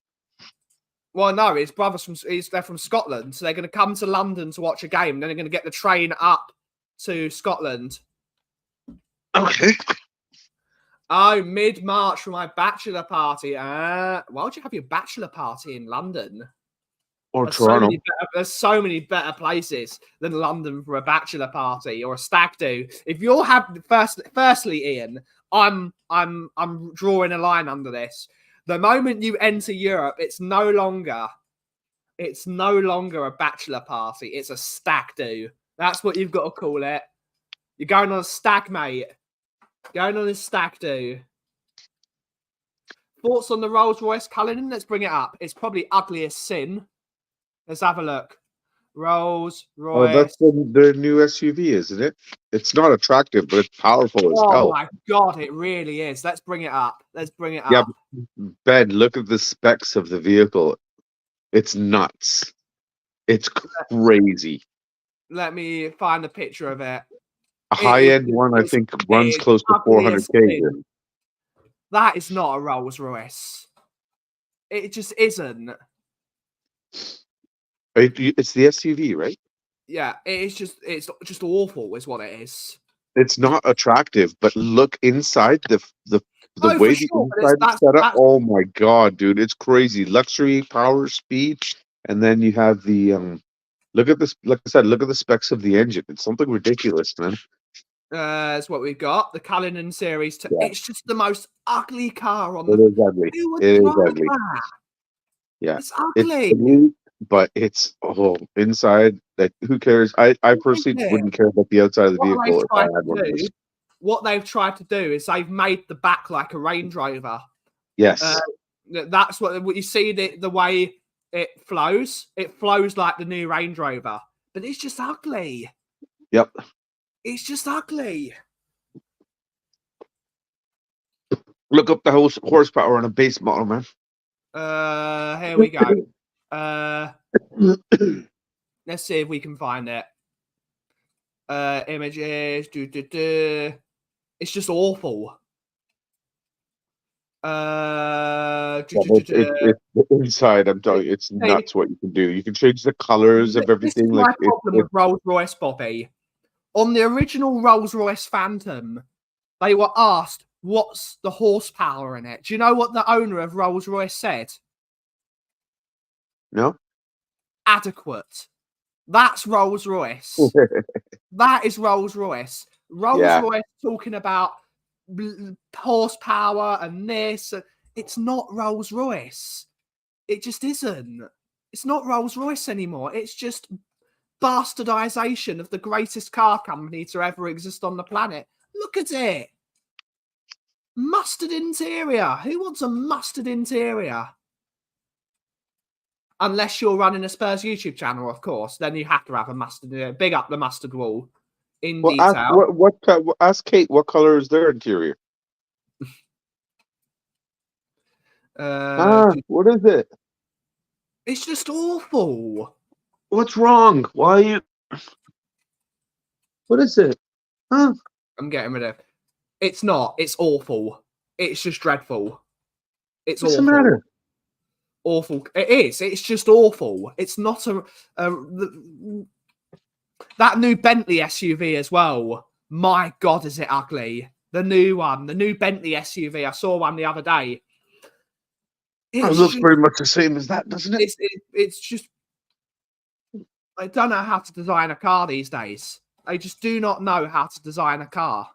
Well, no, his brother's they're from Scotland, so they're going to come to London to watch a game, and then they're going to get the train up to Scotland. Okay. Oh, mid-March for my bachelor party. Why would you have your bachelor party in London? Or There's Toronto. there's so many better places than London for a bachelor party or a stag do. If you're having firstly, Ian, I'm drawing a line under this. The moment you enter Europe, it's no longer a bachelor party. It's a stag do. That's what you've got to call it. You're going on a stag, mate. Going on a stag do. Thoughts on the Rolls-Royce Cullinan? Let's bring it up. It's probably ugly as sin. Let's have a look. Rolls-Royce. Oh, that's the new SUV, isn't it? It's not attractive, but it's powerful as Oh hell. my god, it really is. Let's bring it up. Yeah, Ben, look at the specs of the vehicle. It's nuts. It's crazy. Let me find a picture of it. A high-end one, I think, runs close to 400K. That is not a Rolls Royce. It just isn't. It's the SUV, right? Yeah, it's just awful, is what it is. It's not attractive, but look inside the way the inside is set up. Oh my god, dude, it's crazy. Luxury, power, speed, and then you have the look at this. Like I said, look at the specs of the engine. It's something ridiculous, man. That's what we've got. The Cullinan Series. Yeah. It's just the most ugly car on It the. is ugly. Who would It is drive ugly. that? Yeah, It's ugly. ugly, but it's inside. Like, who cares? I personally wouldn't care about the outside of the vehicle if I had one of those. What they've tried to do is they've made the back like a Range Rover. Yes. That's what you see. The way it flows. It flows like the new Range Rover, but it's just ugly. Yep. It's just ugly. Look up the horsepower on a base model, man. Here we go. Let's see if we can find it. Images. It's just awful. It's inside. I'm telling you, it's nuts what you can do. You can change the colors of everything. This is my problem with Rolls-Royce, Bobby. On the original Rolls-Royce Phantom, they were asked, what's the horsepower in it? Do you know what the owner of Rolls-Royce said? No? Adequate. That's Rolls-Royce. That is Rolls-Royce. Rolls-Royce talking about horsepower and this. It's not Rolls-Royce. It just isn't. It's not Rolls-Royce anymore. It's just bastardization of the greatest car company to ever exist on the planet. Look at it. Mustard interior. Who wants a mustard interior? Unless you're running a Spurs YouTube channel, of course. Then you have to have a mustard. Big up the mustard wall in detail. Ask Kate, what color is their interior? What is it? It's just awful. What's wrong? Why are you... What is it? Huh? I'm getting rid of it. It's not. It's awful. It's just dreadful. It's What's awful. the matter? Awful. It is. It's just awful. It's not that new Bentley SUV as well. My God, is it ugly? The new one, the new Bentley SUV. I saw one the other day. It looks pretty much the same as that, doesn't it? It's just... They don't know how to design a car these days. They just do not know how to design a car.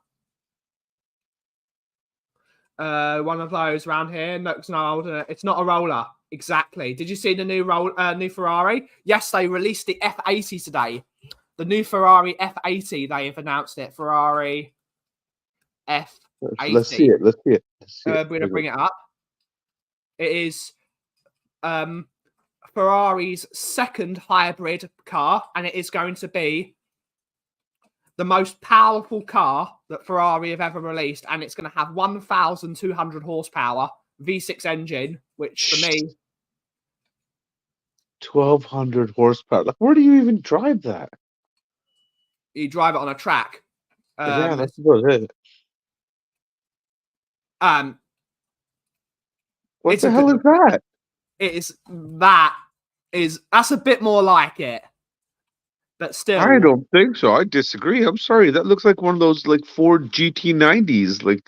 One of those around here looks no older. It's not a roller. Exactly. Did you see the new Ferrari? Yes, they released the F80 today. The new Ferrari F80. They have announced it. Ferrari F80. Let's see it. We're going to bring it up. It is Ferrari's second hybrid car, and it is going to be the most powerful car that Ferrari have ever released, and it's going to have 1,200 horsepower, V6 engine, which for me, 1,200 horsepower. Like, where do you even drive that? you drive it on a track. Yeah, that's about it. What It's the a hell good- is that? That's a bit more like it, but still, I don't think so. I disagree. I'm sorry. That looks like one of those like Ford GT90s, like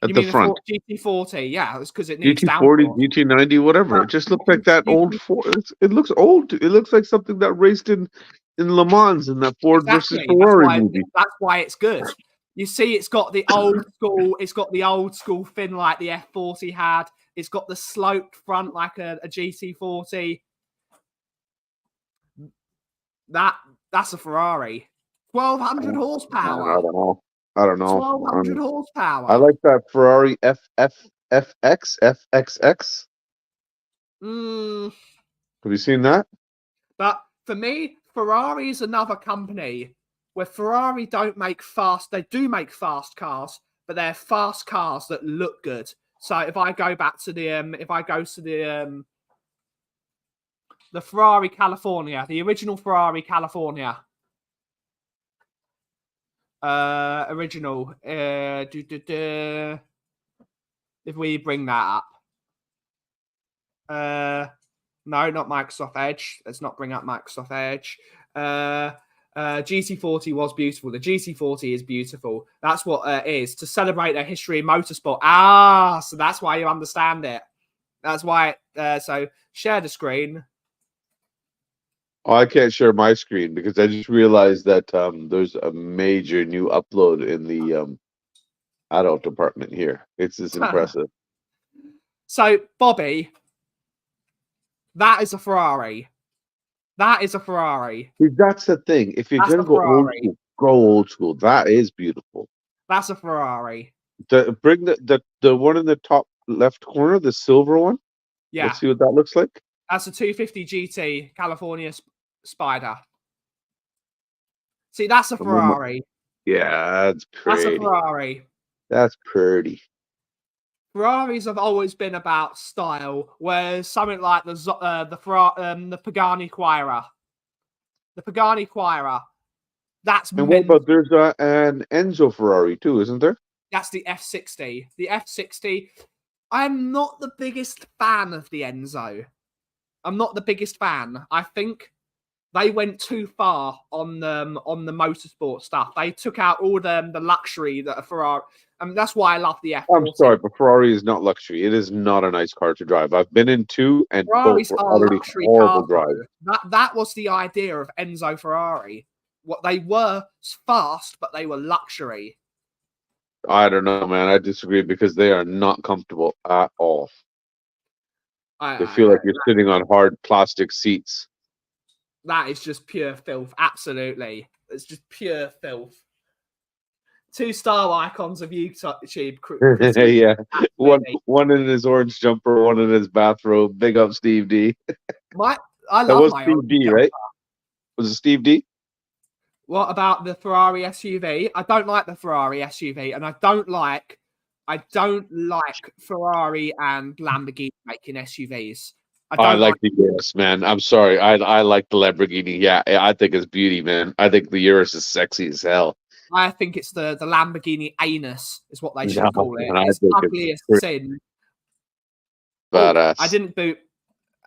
at you the mean front. the GT40? Yeah, it's because it needs GT40, downforce. GT90, whatever. It just looks like that old Ford. It looks old. It looks like something that raced in Le Mans in that Ford versus Exactly. Ferrari movie. That's why it's good. You see, it's got the old school. It's got the old school fin like the F40 had. It's got the sloped front like a GT40. That's a Ferrari. 1,200 I horsepower. don't know. I don't know. 1,200 horsepower. I like that Ferrari FXX. Mm, Have you seen that? but for me, Ferrari is another company where Ferrari don't make fast. They do make fast cars, but they're fast cars that look good. So if I go back to the Ferrari California, the original Ferrari California, original. If we bring that up, no, not Microsoft Edge. Let's not bring up Microsoft Edge. GT40 was beautiful. The GT40 is beautiful. That's what it is to celebrate their history in motorsport. So that's why you understand it. That's why. So share the screen. Oh, I can't share my screen because I just realized that there's a major new upload in the adult department here. It's just impressive. So, Bobby, that is a Ferrari. That is a Ferrari. See, that's the thing. If you're That's gonna a go old Ferrari. school, go old school. That is beautiful. That's a Ferrari. Bring the one in the top left corner, the silver one. Yeah, Let's see what that looks like. that's a 250 GT California Spider. See, that's a Ferrari. Yeah, that's That's a pretty. Ferrari. That's pretty. Ferraris have always been about style, whereas something like the Pagani Huayra, that's And what about there's an Enzo Ferrari too, isn't there? That's the F60. The F60. I'm not the biggest fan of the Enzo. I'm not the biggest fan. I think they went too far on the motorsport stuff. They took out all the luxury that a Ferrari. That's why I love the F40. I'm sorry, but Ferrari is not luxury. It is not a nice car to drive. I've been in two, and Ferraris both were are utterly luxury horrible cars. drive. That was the idea of Enzo Ferrari. What they were fast, but they were luxury. I don't know, man. I disagree because they are not comfortable at all. They feel like you're sitting on hard plastic seats. That is just pure filth. Absolutely. It's just pure filth. 2 style icons of YouTube. Yeah. One in his orange jumper, one in his bathrobe. Big up Steve D. I That love was my Steve orange D, jumper. right? Was it Steve D? What about the Ferrari SUV? I don't like the Ferrari SUV, and I don't like Ferrari and Lamborghini making SUVs. I like the Urus, man. I'm sorry. I like the Lamborghini. Yeah, I think it's beauty, man. I think the Urus is sexy as hell. I think it's the Lamborghini anus is what they should No, call it. man, I It's think ugly as it's sin. Badass. I didn't boot.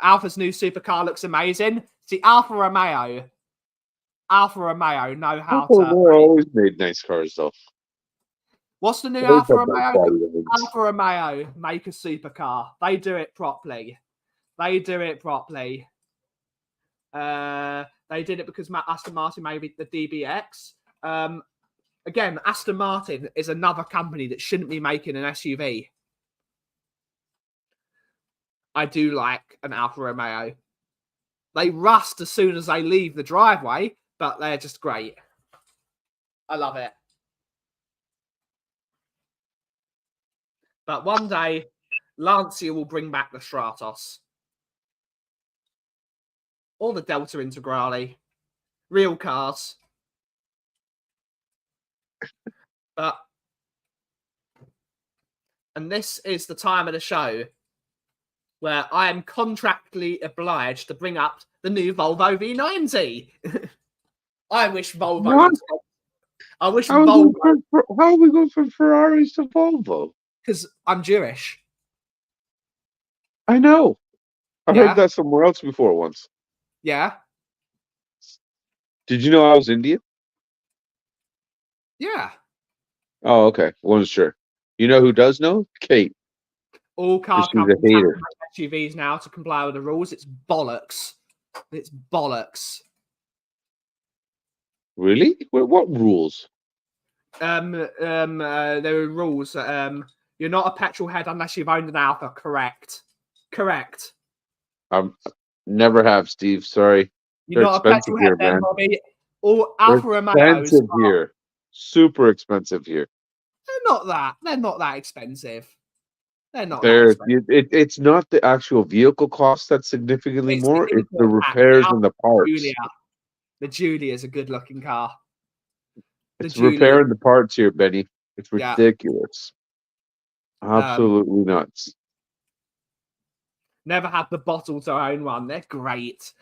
Alpha's new supercar looks amazing. See, Alfa Romeo know how Alfa to. Romeo always made nice cars, though. What's the new Always Alfa had nice Romeo? body lines. Alfa Romeo make a supercar. They do it properly. They did it because Aston Martin made the DBX. Again, Aston Martin is another company that shouldn't be making an SUV. I do like an Alfa Romeo. They rust as soon as they leave the driveway, but they're just great. I love it. But one day, Lancia will bring back the Stratos. Or the Delta Integrale. Real cars. But and this is the time of the show where I am contractually obliged to bring up the new Volvo V90. I wish Volvo. What? I wish How Volvo, are we going from Ferraris to Volvo? because I'm Jewish. I know. I Yeah. heard that somewhere else before once. Yeah, Did you know I was Indian? yeah. Oh, okay. Wasn't sure. You know who does know? Kate. All car She's a companies have hater. to make SUVs now to comply with the rules. It's bollocks. It's bollocks. Really? What rules? There are rules. You're not a petrol head unless you've owned an Alpha. Correct. Never have, Steve. Sorry. You're They're not a expensive petrol head, here, then, man. Bobby. All They're Alfa Romeos. expensive here. Super expensive here. They're not that. They're not that expensive. They're not. That They're expensive. it's not the actual vehicle cost that's significantly It's more. the It's the import tax. repairs The and the parts. Julia. The Julia is a good-looking car. It's Julia. repairing the parts here, Benny. It's Yeah. ridiculous. Absolutely nuts. Never had the bottle to own one. They're great.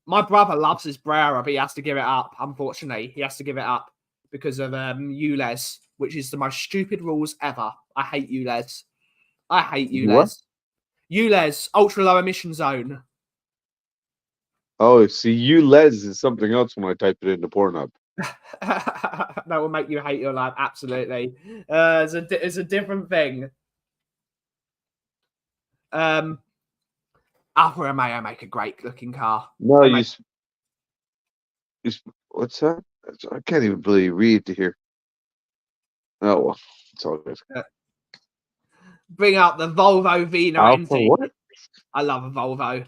My brother loves his Brera, but he has to give it up. Unfortunately, he has to give it up because of ULEZ, which is the most stupid rules ever. I hate ULEZ. I hate ULEZ. ULEZ, ultra low emission zone. Oh, see, ULEZ is something else when I type it into Pornhub. That will make you hate your life. Absolutely. It's a different thing. Alfa Romeo make a great looking car. No, They what's that? I can't even really read to hear. Oh well, it's all good. Bring out the Volvo V90. Alpha what? I love a Volvo.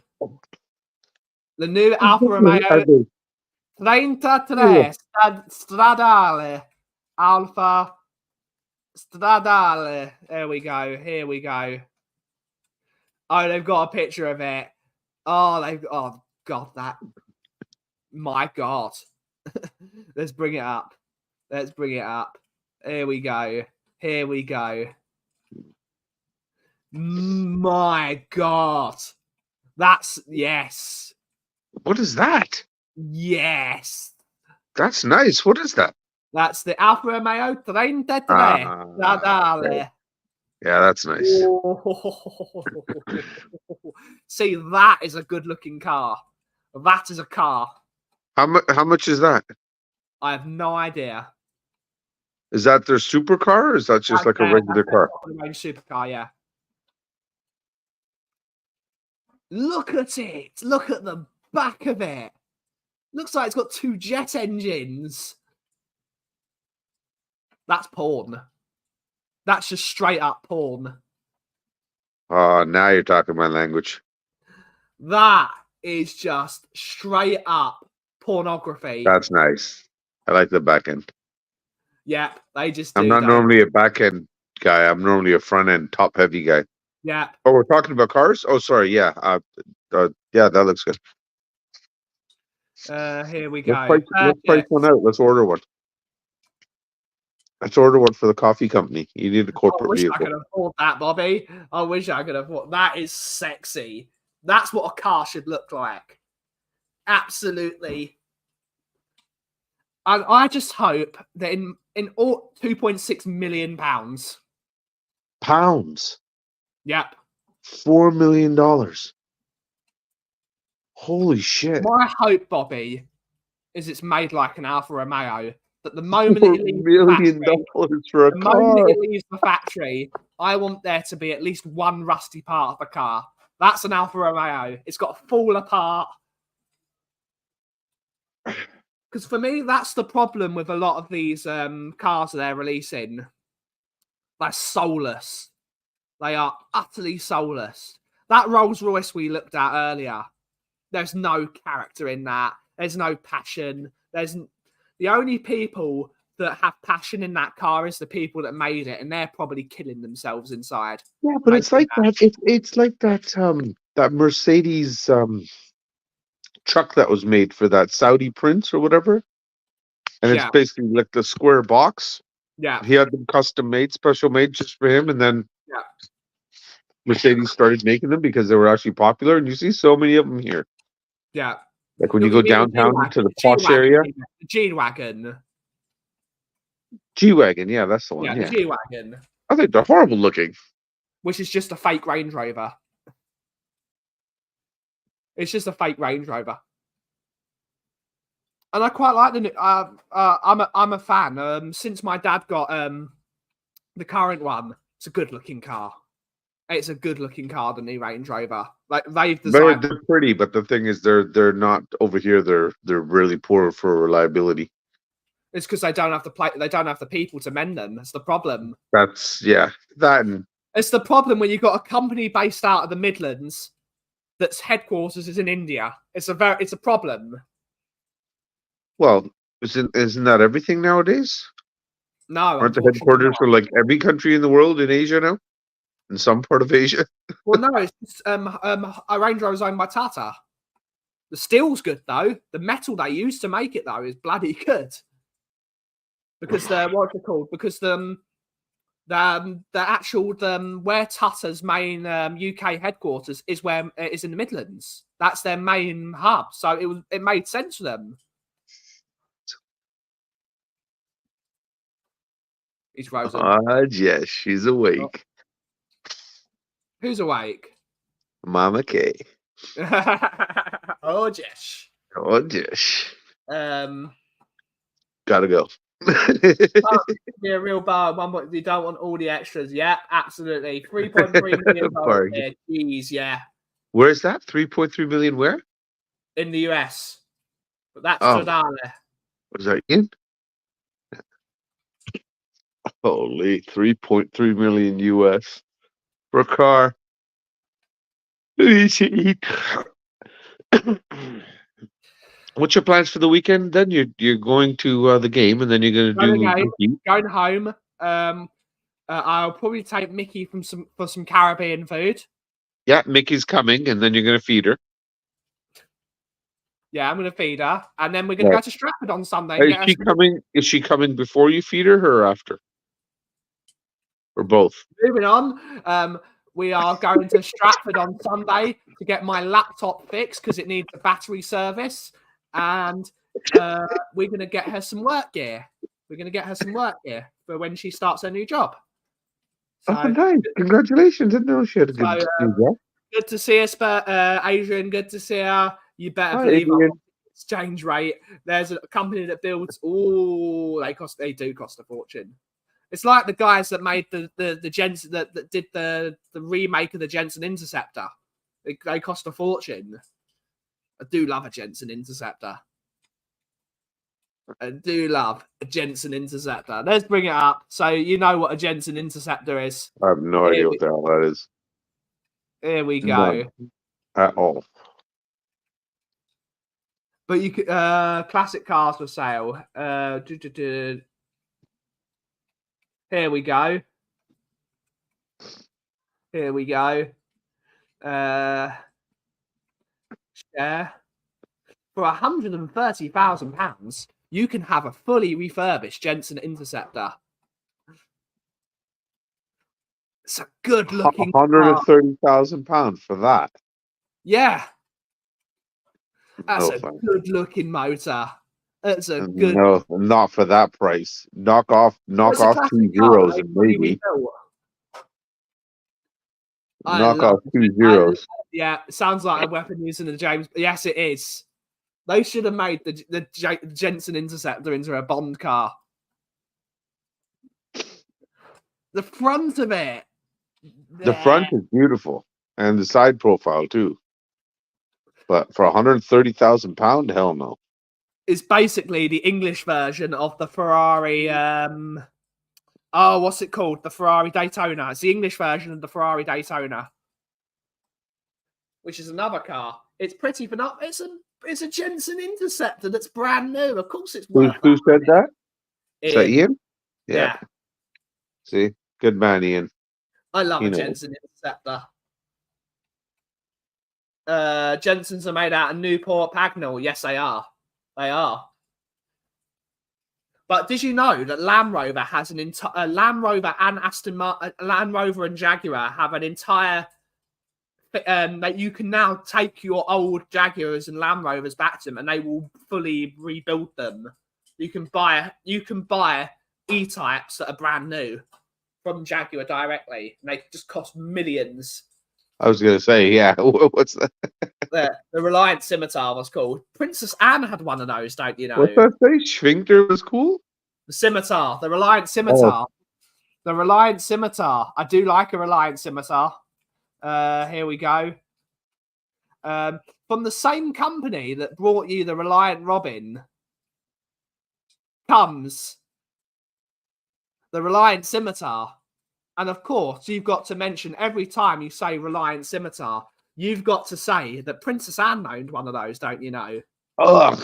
The new Alfa Romeo 33 Stradale. Alfa Stradale. There we go. Here we go. Oh, they've got a picture of it. Oh, God, that. My God. Let's bring it up. Here we go. My God. That's, yes. What is that? Yes. That's nice. What is that? That's the Alfa Romeo 33 Stradale. Yeah, that's nice. See, that is a good looking car. That is a car. How much is that? I have no idea. Is that their supercar or is that just like a regular car? Supercar, yeah. Look at it. Look at the back of it. Looks like it's got 2 jet engines. That's porn. That's just straight up porn. Oh, now you're talking my language. That is just straight up pornography. That's nice. I like the back end. Yep, they just do. I'm not though. normally a back end guy. I'm normally a front end, top heavy guy. Yeah. Oh, we're talking about cars? Oh, sorry. Yeah. Yeah, that looks good. Here we go. Let's price one out. Let's order one. Let's order one for the coffee company. You need a I corporate wish vehicle. I could afford that, Bobby. I wish I could afford that. Is sexy. That's what a car should look like. Absolutely. And I just hope that in all £2.6 million. Pounds. Yep. $4 million. Holy shit. My hope, Bobby, is it's made like an Alfa Romeo. That the moment $4 it leaves million for a the moment car. it leaves the factory, I want there to be at least one rusty part of the car. That's an Alfa Romeo. It's got to fall apart. Because for me, that's the problem with a lot of these cars they're releasing. They're soulless. They are utterly soulless. That Rolls Royce we looked at earlier, there's no character in that. There's no passion. The only people that have passion in that car is the people that made it, and they're probably killing themselves inside. Yeah, but it's like that. It's like that. That Mercedes truck that was made for that Saudi prince or whatever, and it's basically like the square box. Yeah. He had them custom made, special made just for him, and then Yeah. Mercedes started making them because they were actually popular. And you see so many of them here. Yeah. Like when Look you at go me, the downtown to the G-Wagon, posh area, the G-Wagon. G-Wagon, yeah, that's the one. Yeah, Yeah, G-Wagon, I think they're horrible looking. which is just a fake Range Rover. It's just a fake Range Rover. And I quite like the. I'm a fan. Since my dad got the current one, it's a good looking car. It's a good looking car, the new Range Rover. Like they've They're, designed. they're pretty, but the thing is, they're not over here. They're really poor for reliability. It's because they don't have they don't have the people to mend them. That's the problem. That and It's the problem when you've got a company based out of the Midlands that's headquarters is in India. It's a problem. well, isn't that everything nowadays? No, Aren't the unfortunately headquarters not. for like every country in the world in Asia now? In some part of Asia? Well, no, it's just, a Range Rover is owned by Tata. The steel's good though. The metal they use to make it though is bloody good. Because what's it called? Because the actual where Tata's main UK headquarters is in the Midlands. That's their main hub. So it made sense for them. He's Rosen. Yes, she's awake. Who's awake? Mama K. Oh, Jesh. Oh, yes. Oh, Gotta go. be a real bar. You don't want all the extras. Yeah, absolutely. 3.3 million Bargain. here. Jeez, yeah. Where is that? 3.3 million where? In the US. But that's Oh. Tadale. What is that in? Holy 3.3 million US for a car. Who needs to eat? What's your plans for the weekend then? You're going to the game and then you're gonna do Going home. I'll probably take Mickey for some Caribbean food. Yeah, Mickey's coming, and then you're gonna feed her. Yeah, I'm gonna feed her, and then we're gonna go to Stratford on Sunday. Is she coming? Is she coming before you feed her or after? Or both? Moving on. We are going to Stratford on Sunday to get my laptop fixed because it needs a battery service, and we're gonna get her some work gear. We're gonna get her some work gear for when she starts her new job. So, Oh, nice! Congratulations! I didn't know she had a good new job. Good to see us, Adrian. Good to see her. You better Hi, believe Adrian. our exchange rate. There's a company that builds. Oh, they do cost a fortune. It's like the guys that made the Jensen that did the remake of the Jensen Interceptor. They cost a fortune. I do love a Jensen Interceptor. I do love a Jensen Interceptor. Let's bring it up so you know what a Jensen Interceptor is. I have no idea what the hell that is. Here we go. None at all. But you could classic cars for sale. Here we go. Here we go. Share. For £130,000, you can have a fully refurbished Jensen Interceptor. It's a good looking £130,000 for that. Yeah. That's No, a thanks. good looking motor. That's a good. No, not for that price. Knock off It's a 2 classic car, zeros they and fully maybe. rebuilt. I Knock love off 2 zeros. Yeah, it sounds like a weapon used in the James. Yes, it is. They should have made the Jensen Interceptor into a Bond car. The front of it. The front is beautiful, and the side profile too. But for £130,000, hell no. Is basically the English version of the Ferrari. What's it called? The Ferrari Daytona. It's the English version of the Ferrari Daytona, which is another car. It's pretty, but not. It's a Jensen Interceptor that's brand new. Of course, it's worth. Who said that? Is that Ian. Ian? Yeah. See, good man, Ian. I love You a know. Jensen Interceptor. Jensens are made out of Newport Pagnell. Yes, they are. They are. But did you know that Land Rover has an entire Land Rover and Land Rover and Jaguar have an entire that you can now take your old Jaguars and Land Rovers back to them, and they will fully rebuild them. You can buy E-types that are brand new from Jaguar directly, and they just cost millions. I was gonna say, yeah. What's that? The Reliant Scimitar was called. Princess Anne had one of those, don't you know? What's that say? Schwinkter was cool. The Scimitar, the Reliant Scimitar. The Reliant Scimitar. I do like a Reliant Scimitar. Here we go. From the same company that brought you the Reliant Robin comes the Reliant Scimitar. And of course, you've got to mention every time you say Reliant Scimitar, you've got to say that Princess Anne owned one of those, don't you know? Ugh.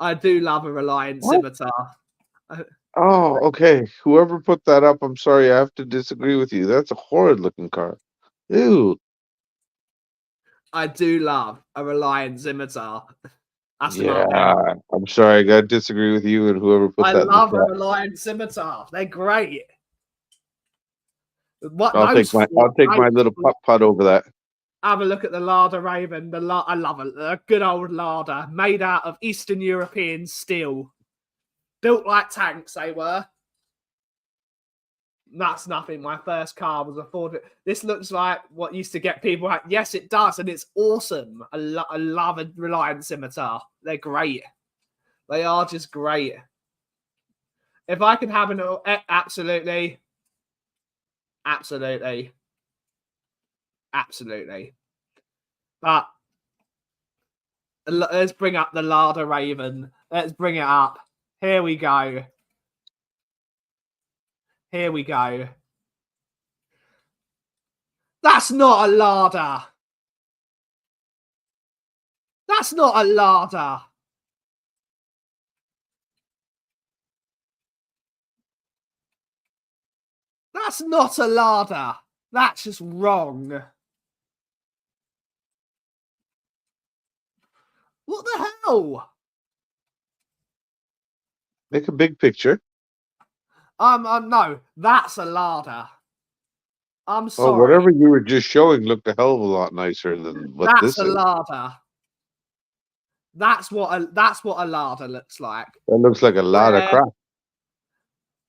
I do love a Reliant Scimitar. Oh, okay. Whoever put that up, I'm sorry, I have to disagree with you. That's a horrid looking car. Ew. I do love a Reliant Scimitar. That's Yeah, I'm sorry, I got to disagree with you and whoever put I that. love a Reliant Scimitar. They're great. I'll take my little putt over that. Have a look at the Lada Raven. I love it. A good old Lada made out of Eastern European steel. Built like tanks, they were. That's nothing. My first car was a Ford. This looks like what used to get people out. Yes, it does, and it's awesome. I love a Reliant Scimitar. They're great. They are just great. If I could have absolutely. But let's bring up the Lada Raven. Let's bring it up. Here we go. Here we go. That's not a Lada. That's not a Lada. That's not a Lada. That's just wrong. What the hell? Make a big picture. No, that's a Lada. I'm sorry. Oh, whatever you were just showing looked a hell of a lot nicer than what That's this a is. Lada. That's what a Lada looks like. That looks like a lot of crap.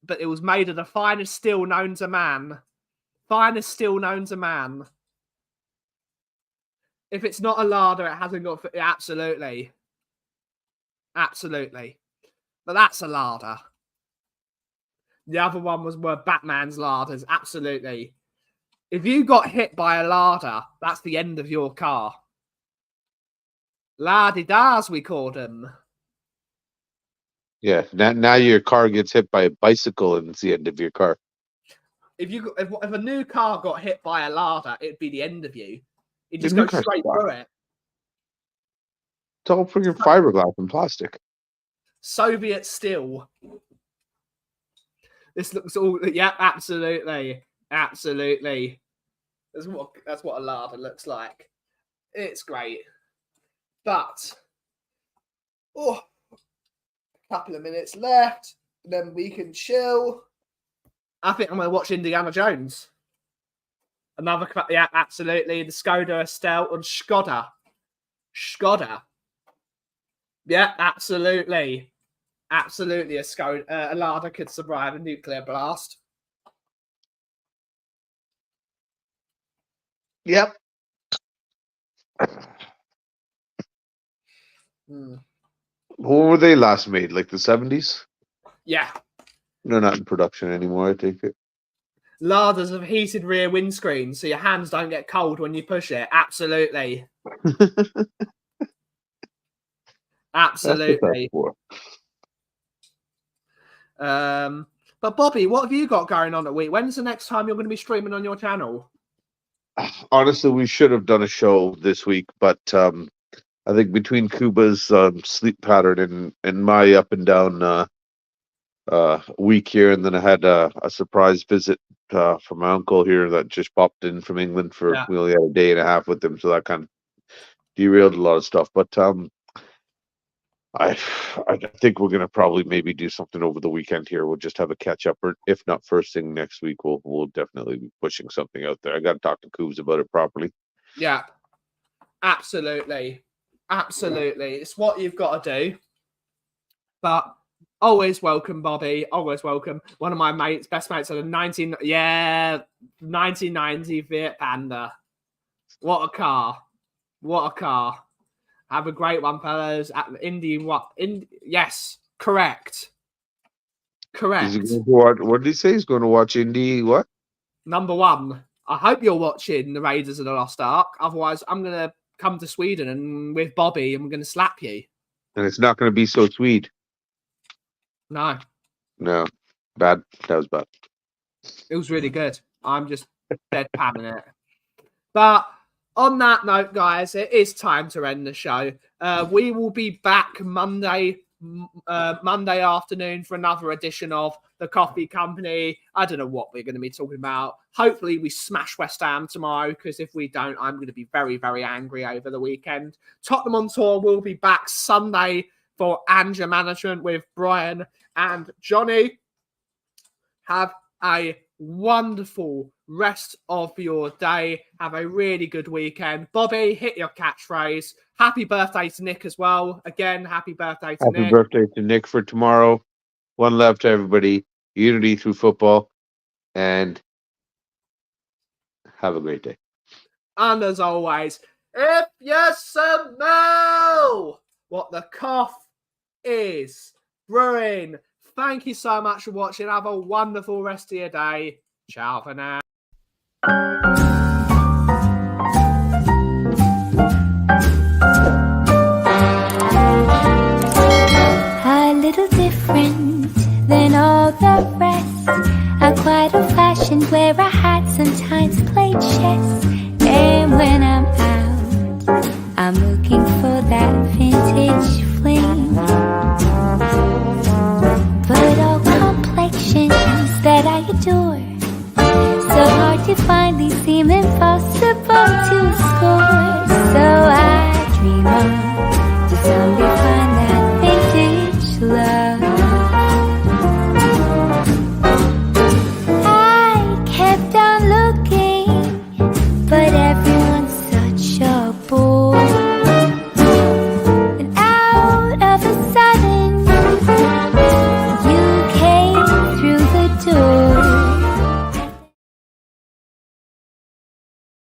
But it was made of the finest steel known to man. Finest steel known to man. If it's not a Lada, it hasn't got... Absolutely. Absolutely. But that's a Lada. The other one were Batman's Ladas. Absolutely. If you got hit by a Lada, that's the end of your car. La-di-das, we called them. Yeah, now your car gets hit by a bicycle and it's the end of your car. If a new car got hit by a Lada, it'd be the end of you. It just goes straight through it. It's all freaking fiberglass and plastic. Soviet steel. This looks all... Yeah, absolutely. Absolutely. That's what a Lada looks like. It's great. But... Oh, a couple of minutes left. Then we can chill. I think I'm going to watch Indiana Jones. Another... Yeah, absolutely. The Skoda Estelle and Skoda. Skoda. Yeah, absolutely. Absolutely, a Lada could survive a nuclear blast. Yep. Mm. When were they last made? Like the 70s? Yeah. They're not in production anymore, I take it. Ladas have heated rear windscreen, so your hands don't get cold when you push it. Absolutely. Absolutely. But Bobby, what have you got going on at week? When's the next time you're going to be streaming on your channel? Honestly, we should have done a show this week, but I think between Kuba's sleep pattern and my up and down week here, and then I had a surprise visit from my uncle here that just popped in from England for we only had a day and a half with him, so that kind of derailed a lot of stuff. But I think we're gonna probably maybe do something over the weekend here. We'll just have a catch up, or if not first thing next week, we'll definitely be pushing something out there. I got to talk to Coobs about it properly. Yeah, absolutely. Absolutely. It's what you've got to do. But always welcome, Bobby. Always welcome. One of my mates, best mates, had a 1990 Fiat Panda. What a car. What a car. Have a great one, fellas. At the yes, correct. Correct. Is he going to watch, what did he say? He's going to watch Indy what? Number one. I hope you're watching the Raiders of the Lost Ark. Otherwise, I'm going to come to Sweden and with Bobby and we're going to slap you. And it's not going to be so sweet. No. No. Bad. That was bad. It was really good. I'm just deadpanning it. But on that note, guys, it is time to end the show. We will be back Monday afternoon for another edition of The Coffee Company. I don't know what we're going to be talking about. Hopefully we smash West Ham tomorrow, because if we don't, I'm going to be very, very angry over the weekend. Tottenham on Tour will be back Sunday for Anger Management with Brian and Johnny. Have a wonderful rest of your day. Have a really good weekend. Bobby, hit your catchphrase. Happy birthday to Nick as well. Again, happy birthday to Nick. Happy birthday to Nick for tomorrow. One love to everybody. Unity through football. And have a great day. And as always, if you smell what the cough is brewing, thank you so much for watching. Have a wonderful rest of your day. Ciao for now. A little different than all the rest. I'm quite old-fashioned, where I had sometimes played chess. And when I'm out, I'm looking for that vintage fling. But all complexions that I adore, so hard to find, these seem impossible to score.